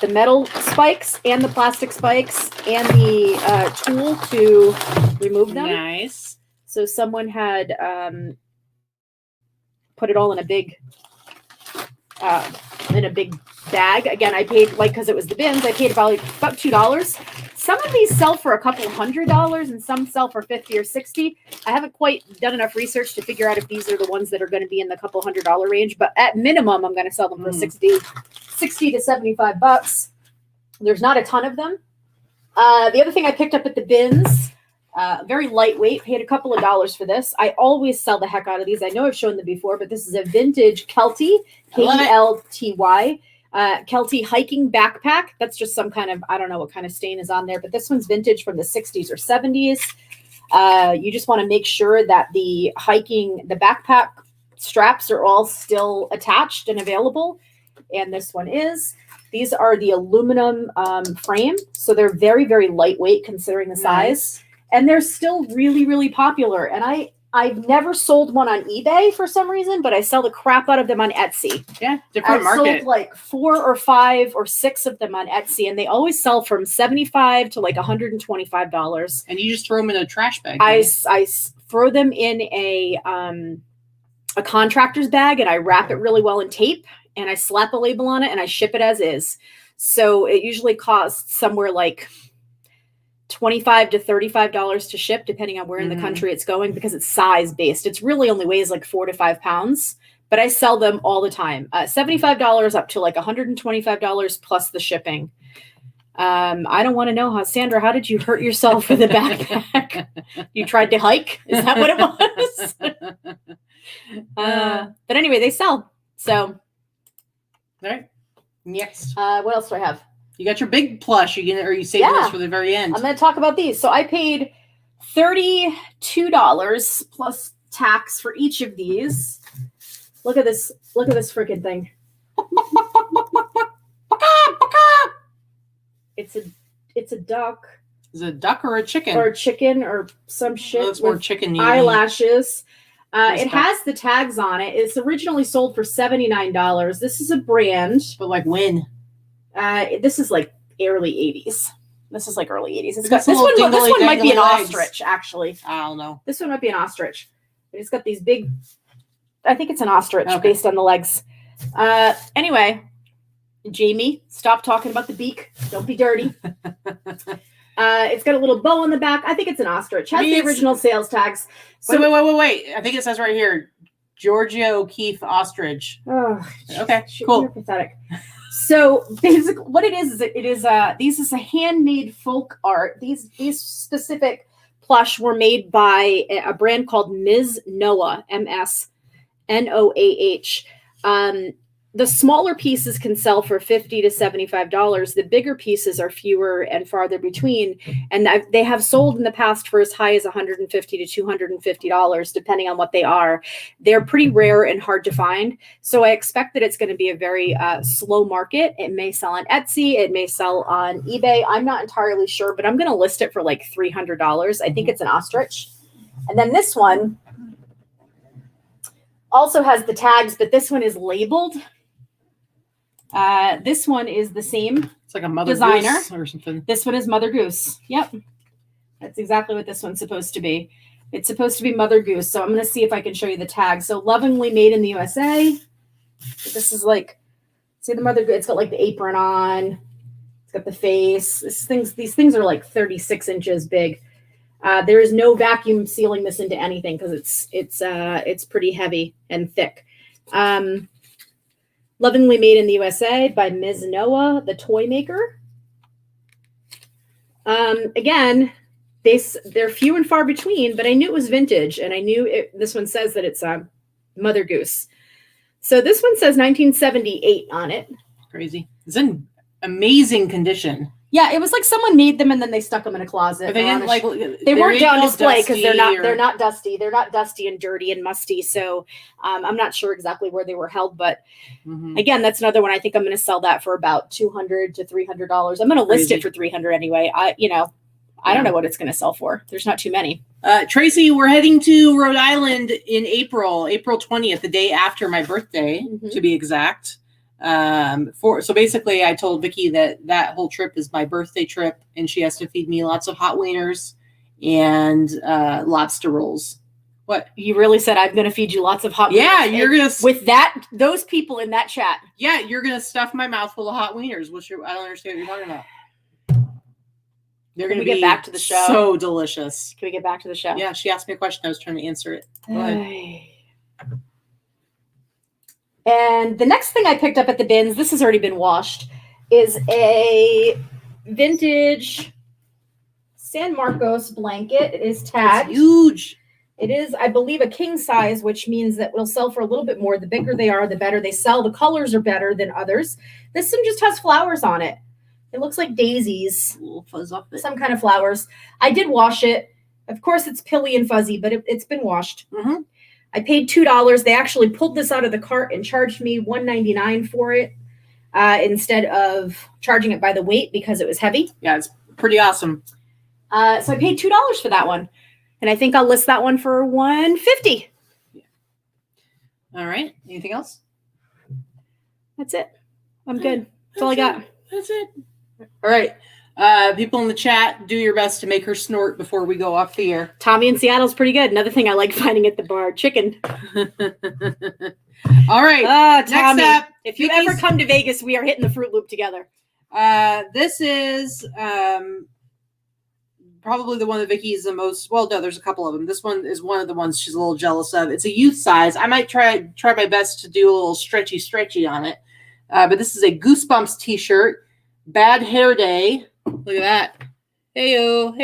metal spikes and the plastic spikes and the tool to remove them. Nice. So someone had put it all in a big bag. Again, I paid, like, because it was the bins, I paid about $2. Some of these sell for a couple $100 and some sell for $50 or $60. I haven't quite done enough research to figure out if these are the ones that are going to be in the couple $100 range, but at minimum, I'm going to sell them for $60 to $75. There's not a ton of them. The other thing I picked up at the bins, very lightweight, paid a couple of dollars for this. I always sell the heck out of these. I know I've shown them before, but this is a vintage Kelty, Kelty. Kelty hiking backpack. That's just some kind of, I don't know what kind of stain is on there, but this one's vintage from the 60s or 70s. You just want to make sure that the backpack straps are all still attached and available. and this one is. These are the aluminum frame, so they're very, very lightweight considering the size, and they're still really, really popular. And I've never sold one on eBay for some reason, but I sell the crap out of them on Etsy. Yeah, different market. I've sold like 4 or 5 or 6 of them on Etsy, and they always sell from $75 to like $125. And you just throw them in a trash bag. I throw them in a contractor's bag, and I wrap it really well in tape, and I slap a label on it, and I ship it as is. So it usually costs somewhere like $25 to $35 to ship, depending on where in the country it's going, because it's size based. It's really only weighs like 4 to 5 pounds, but I sell them all the time. $75 up to like $125 plus the shipping. I don't want to know Sandra, how did you hurt yourself with a backpack? You tried to hike? Is that what it was? But anyway, they sell. So, all right. Next. What else do I have? You got your big plush. You saving this for the very end? I'm going to talk about these. So I paid $32 plus tax for each of these. Look at this. Look at this freaking thing. It's a duck. Is it a duck or a chicken? Or a chicken or some shit. It looks more chicken. Eyelashes. It has the tags on it. It's originally sold for $79. This is a brand. But like when? This is like early 80s. This is like early 80s. This one might be an ostrich, actually. I don't know. This one might be an ostrich. It's got these big, I think it's an ostrich based on the legs. Anyway, Jamie, stop talking about the beak. Don't be dirty. It's got a little bow on the back. I think it's an ostrich. Has the original sales tags. So wait. I think it says right here, Georgia O'Keeffe ostrich. Oh, okay, cool. You're pathetic. So basically, what it is these is a handmade folk art. These specific plush were made by a brand called Ms. Noah, MSNOAH. The smaller pieces can sell for $50 to $75. The bigger pieces are fewer and farther between, and they have sold in the past for as high as $150 to $250, depending on what they are. They're pretty rare and hard to find, so I expect that it's going to be a very slow market. It may sell on Etsy, it may sell on eBay. I'm not entirely sure, but I'm going to list it for like $300. I think it's an ostrich. And then this one also has the tags, but this one is labeled. This one is the same. It's like a Mother designer Goose or something. This one is Mother Goose. Yep. That's exactly what this one's supposed to be. It's supposed to be Mother Goose. So I'm going to see if I can show you the tag. So lovingly made in the USA. This is like, see the Mother Goose. It's got like the apron on. It's got the face. These things are like 36 inches big. There is no vacuum sealing this into anything because it's pretty heavy and thick. Lovingly made in the USA by Ms. Noah, the toy maker. Again, they're few and far between, but I knew it was vintage, and I knew this one says that it's Mother Goose. So this one says 1978 on it. Crazy. It's in amazing condition. Yeah, it was like someone made them and then they stuck them in a closet. But they didn't they weren't on display because they're not dusty. They're not dusty and dirty and musty. So I'm not sure exactly where they were held, but again, that's another one. I think I'm going to sell that for about $200 to $300. I'm going to list it for $300 anyway. I don't know what it's going to sell for. There's not too many. Tracy, we're heading to Rhode Island in April 20th, the day after my birthday, to be exact. So basically I told Vikki that whole trip is my birthday trip, and she has to feed me lots of hot wieners and lobster rolls. What? You really said I'm going to feed you lots of hot wieners? Yeah, you're going to with those people in that chat. Yeah, you're going to stuff my mouth full of hot wieners. I don't understand what you're talking about. They're going to get back to the show. So delicious. Can we get back to the show? Yeah, she asked me a question. I was trying to answer it. Go ahead. And the next thing I picked up at the bins, this has already been washed, is a vintage San Marcos blanket. It is tagged. It's huge. It is, I believe, a king size, which means that we'll sell for a little bit more. The bigger they are, the better they sell. The colors are better than others. This one just has flowers on it. It looks like daisies. A little fuzz off it. Some kind of flowers. I did wash it. Of course, it's pilly and fuzzy, but it's been washed. I paid $2. They actually pulled this out of the cart and charged me $1.99 for it. instead of charging it by the weight because it was heavy. Yeah, it's pretty awesome. So I paid $2 for that one. And I think I'll list that one for $150. Yeah. All right. Anything else? That's it. I'm good. That's all I got. That's it. All right. People in the chat, do your best to make her snort before we go off the air. Tommy in Seattle's pretty good. Another thing I like finding at the bar, chicken. All right. Tommy, next up, if you ever come to Vegas, we are hitting the Fruit Loop together. This is probably the one that Vikki is the most. Well, no, there's a couple of them. This one is one of the ones she's a little jealous of. It's a youth size. I might try my best to do a little stretchy on it. But this is a Goosebumps T-shirt. Bad Hair Day. Look at that. Heyo.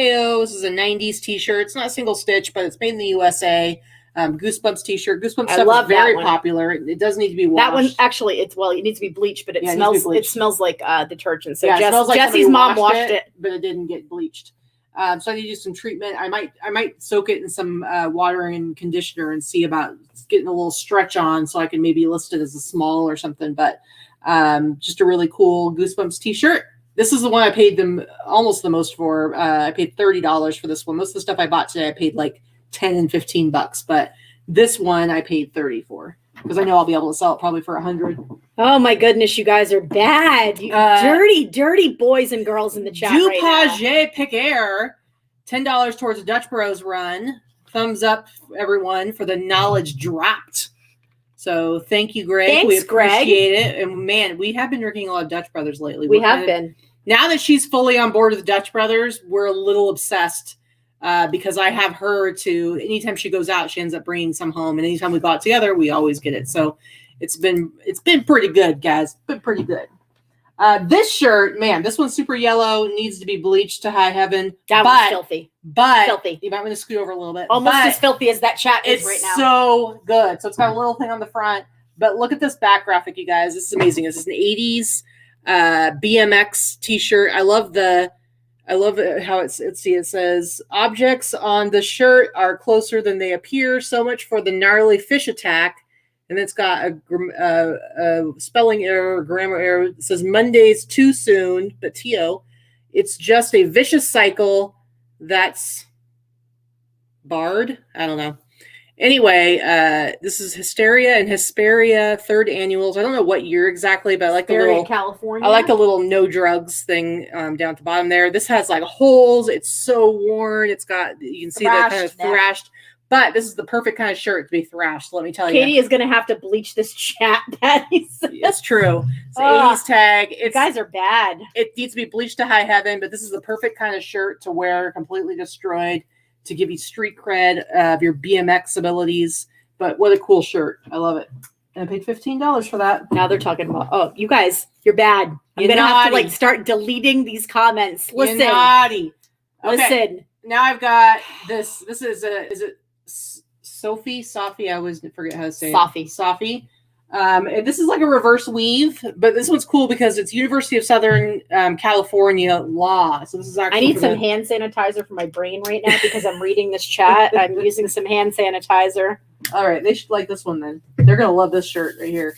This is a 90s T-shirt. It's not a single stitch, but it's made in the USA. Goosebumps T-shirt. Goosebumps stuff is very popular. It does need to be washed. That one actually, it needs to be bleached, but it smells like detergent. So it smells like Jesse's mom washed it, but it didn't get bleached. So I need to do some treatment. I might soak it in some water and conditioner and see about getting a little stretch on so I can maybe list it as a small or something. But just a really cool Goosebumps T-shirt. This is the one I paid them almost the most for. I paid $30 for this one. Most of the stuff I bought today, I paid like $10 and $15, but this one I paid $30 for because I know I'll be able to sell it probably for $100. Oh my goodness, you guys are bad. You dirty boys and girls in the chat right now. LVPinkPeacock, $10 towards the Dutch Bros run. Thumbs up, everyone, for the knowledge dropped. So thank you, Greg. Thanks, we appreciate Greg. it. And man, we have been drinking a lot of Dutch Brothers lately. We have been. Now that she's fully on board with the Dutch Brothers, we're a little obsessed because I have her to, anytime she goes out, she ends up bringing some home. And anytime we go out together, we always get it. So it's been pretty good, guys. Been pretty good. This shirt, man, this one's super yellow, needs to be bleached to high heaven. That was filthy. But filthy. You might want to scoot over a little bit. Almost as filthy as that chat is right now. It's so good. So it's got a little thing on the front. But look at this back graphic, you guys. This is amazing. This is an 80s BMX T-shirt. I love how it says objects on the shirt are closer than they appear. So much for the gnarly fish attack. And it's got a spelling error, grammar error. It says Monday's too soon, but T-O. It's just a vicious cycle that's barred. I don't know. Anyway, this is Hysteria and Hesperia third annuals. I don't know what year exactly, but I like the little California. I like the little no drugs thing down at the bottom there. This has like holes. It's so worn. It's got, you can see that kind of thrashed. But this is the perfect kind of shirt to be thrashed, let me tell you. Katy is going to have to bleach this chat. It's true. It's 80s tag. You guys are bad. It needs to be bleached to high heaven, but this is the perfect kind of shirt to wear completely destroyed to give you street cred of your BMX abilities. But what a cool shirt. I love it. And I paid $15 for that. Now they're talking about, oh, you guys, you're bad. I'm going to have to start deleting these comments. Listen. You're naughty. Okay. Listen. Now I've got this. This is it Sophie? I always forget how to say it. Sophie. And this is like a reverse weave, but this one's cool because it's University of Southern California law. So this is actually. I need some hand sanitizer for my brain right now because I'm reading this chat. I'm using some hand sanitizer. All right, they should like this one then. They're gonna love this shirt right here.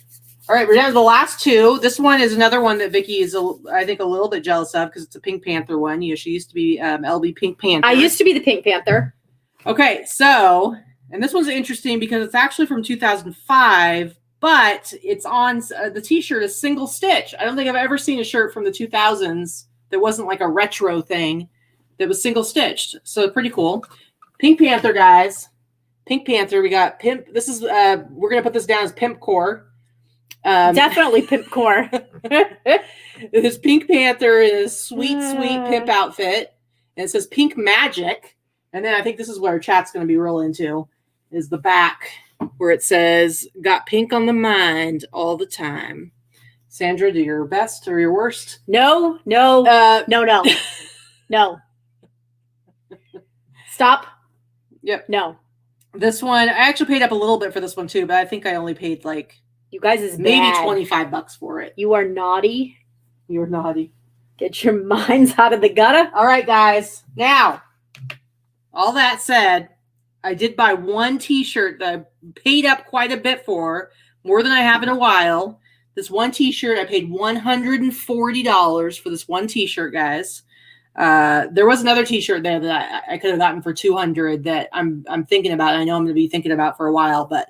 All right, we're down to the last two. This one is another one that Vikki is, I think, a little bit jealous of because it's a Pink Panther one. You know, she used to be LVPinkPeacock. I used to be the Pink Panther. Okay, so, and this one's interesting because it's actually from 2005, but it's on, the T-shirt is single stitch. I don't think I've ever seen a shirt from the 2000s that wasn't like a retro thing that was single stitched. So pretty cool. Pink Panther, guys. Pink Panther, we got Pimp. This is, we're going to put this down as Pimp Core. Definitely Pimp Core. This Pink Panther in a sweet pimp outfit. And it says Pink Magic. And then I think this is what our chat's going to be real into, is the back where it says, got pink on the mind all the time. Sandra, do your best or your worst? No. No. Stop. Yep. No. This one, I actually paid up a little bit for this one too, but I think I only paid like you guys is maybe bad. $25 for it. You are naughty. You're naughty. Get your minds out of the gutter. All right, guys. Now, all that said, I did buy one T-shirt that I paid up quite a bit for, more than I have in a while. This one T-shirt, I paid $140 for this one T-shirt, guys. There was another T-shirt there that I could have gotten for $200 that I'm thinking about. I know I'm going to be thinking about for a while, but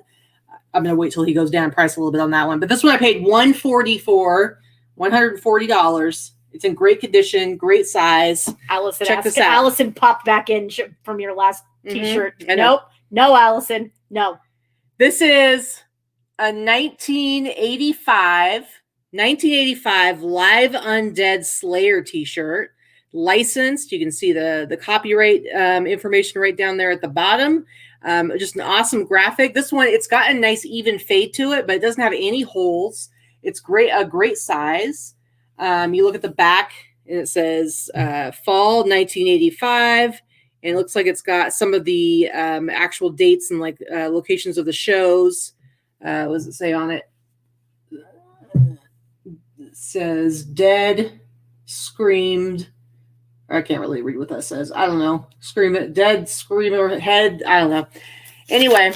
I'm going to wait till he goes down in price a little bit on that one. But this one I paid $140. It's in great condition, great size. Allison, check this out. Allison popped back in from your last T-shirt. Nope. No, Allison. No. This is a 1985 Live Undead Slayer T-shirt. Licensed. You can see the copyright information right down there at the bottom. Just an awesome graphic. This one, it's got a nice even fade to it, but it doesn't have any holes. It's a great size. You look at the back and it says fall 1985. And it looks like it's got some of the actual dates and like locations of the shows. What does it say on it? It says dead, screamed. I can't really read what that says. I don't know. Scream it, dead, scream or head. I don't know. Anyway,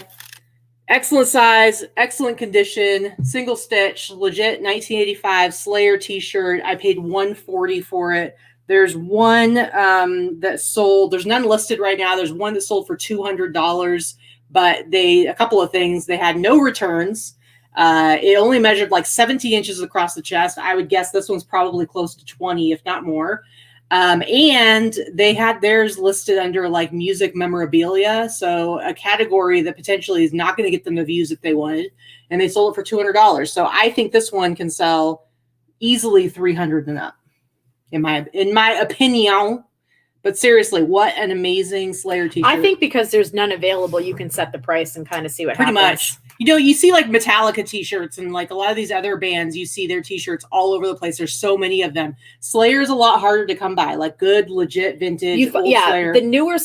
excellent size, excellent condition, single stitch, legit 1985 Slayer T-shirt. I paid $140 for it. There's one that sold. There's none listed right now. There's one that sold for $200, but a couple of things. They had no returns. It only measured like 17 inches across the chest. I would guess this one's probably close to 20, if not more. And they had theirs listed under like music memorabilia. So a category that potentially is not going to get them the views that they wanted. And they sold it for $200. So I think this one can sell easily $300 and up, in my opinion. But seriously, what an amazing Slayer T-shirt. I think because there's none available, you can set the price and kind of see what happens. Pretty much. You know, you see like Metallica T-shirts and like a lot of these other bands, you see their T-shirts all over the place. There's so many of them. Slayer is a lot harder to come by, like good, legit, vintage, old Slayer. The newer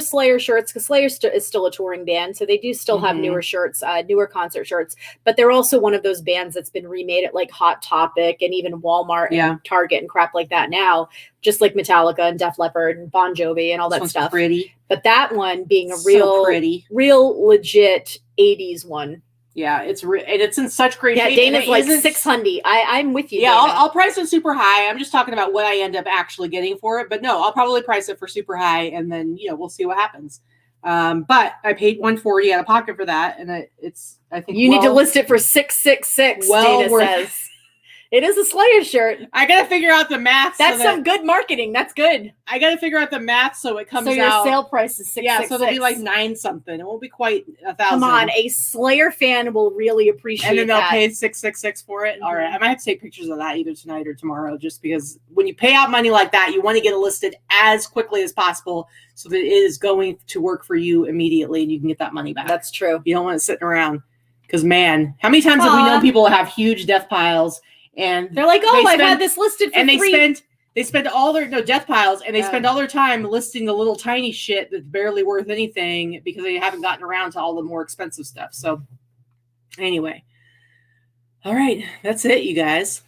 Slayer shirts, because Slayer is still a touring band, so they do still have newer shirts, newer concert shirts. But they're also one of those bands that's been remade at like Hot Topic and even Walmart and Target and crap like that now, just like Metallica and Def Leppard and Bon Jovi and all that stuff. Pretty. But that one being a real legit 80s one. Yeah, and it's in such great shape. Dana's like 600. I'm with you. Yeah, I'll price it super high. I'm just talking about what I end up actually getting for it. But no, I'll probably price it for super high, and then we'll see what happens. But I paid $140 out of pocket for that, and I think you need to list it for $666. Dana says. It is a Slayer shirt. I got to figure out the math. That's some good marketing. That's good. I got to figure out the math so it comes out. So your sale price is $666. Yeah, so it'll be like 9 something. It won't be quite 1,000. Come on, a Slayer fan will really appreciate that. And then they'll pay $666 for it. All right, I might have to take pictures of that either tonight or tomorrow, just because when you pay out money like that, you want to get it listed as quickly as possible so that it is going to work for you immediately and you can get that money back. That's true. You don't want it sitting around. Because, man, how many times have we known people have huge death piles? And they're like, I've had this listed for free. They spend all their death piles, and they spend all their time listing the little tiny shit that's barely worth anything because they haven't gotten around to all the more expensive stuff. So anyway, all right, that's it, you guys.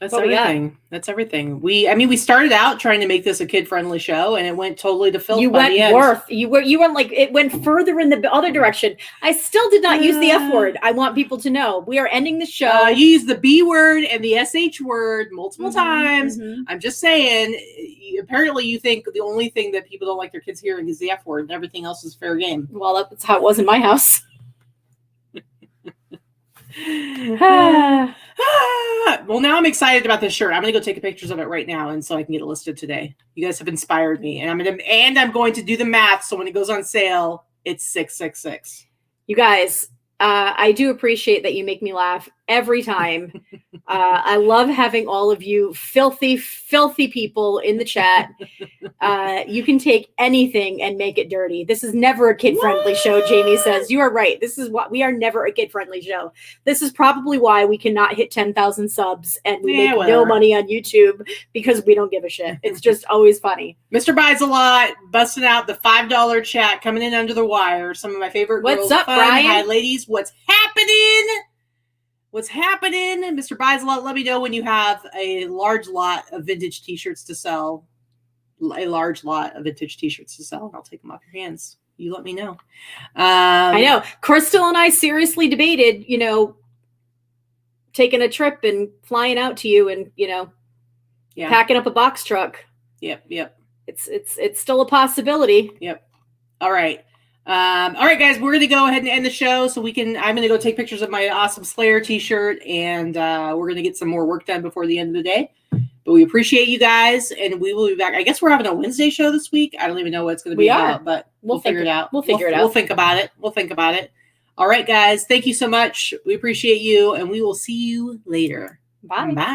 That's everything. That's everything. We started out trying to make this a kid-friendly show, and it went totally to filth. You went like it went further in the other direction. I still did not use the F word. I want people to know we are ending the show. You used the B word and the SH word multiple times. I'm just saying. Apparently, you think the only thing that people don't like their kids hearing is the F word, and everything else is fair game. Well, that's how it was in my house. Well, now I'm excited about this shirt. I'm gonna go take pictures of it right now, and so I can get it listed today. You guys have inspired me, and I'm going to do the math. So when it goes on sale, it's $666. You guys, I do appreciate that you make me laugh every time. I love having all of you filthy people in the chat. You can take anything and make it dirty. This is never a kid-friendly show, Jamie says. You are right. This is what we are never a kid-friendly show. This is probably why we cannot hit 10,000 subs and we make no money on YouTube, because we don't give a shit. It's just always funny. Mr. Buys a Lot busting out the $5 chat, coming in under the wire. Some of my favorite girls. What's up, Brian? Hi, ladies. What's happening? What's happening? Mr. Buys a Lot, let me know when you have a large lot of vintage T-shirts to sell. A large lot of vintage T-shirts to sell, and I'll take them off your hands. You let me know. I know. Crystal and I seriously debated, taking a trip and flying out to you and, packing up a box truck. Yep. It's still a possibility. Yep. All right. All right, guys, we're going to go ahead and end the show I'm going to go take pictures of my awesome Slayer T-shirt, and we're going to get some more work done before the end of the day. But we appreciate you guys, and we will be back. I guess we're having a Wednesday show this week. I don't even know what it's going to be about, but we'll figure it out. We'll figure it out. We'll think about it. All right, guys, thank you so much. We appreciate you, and we will see you later. Bye. Bye.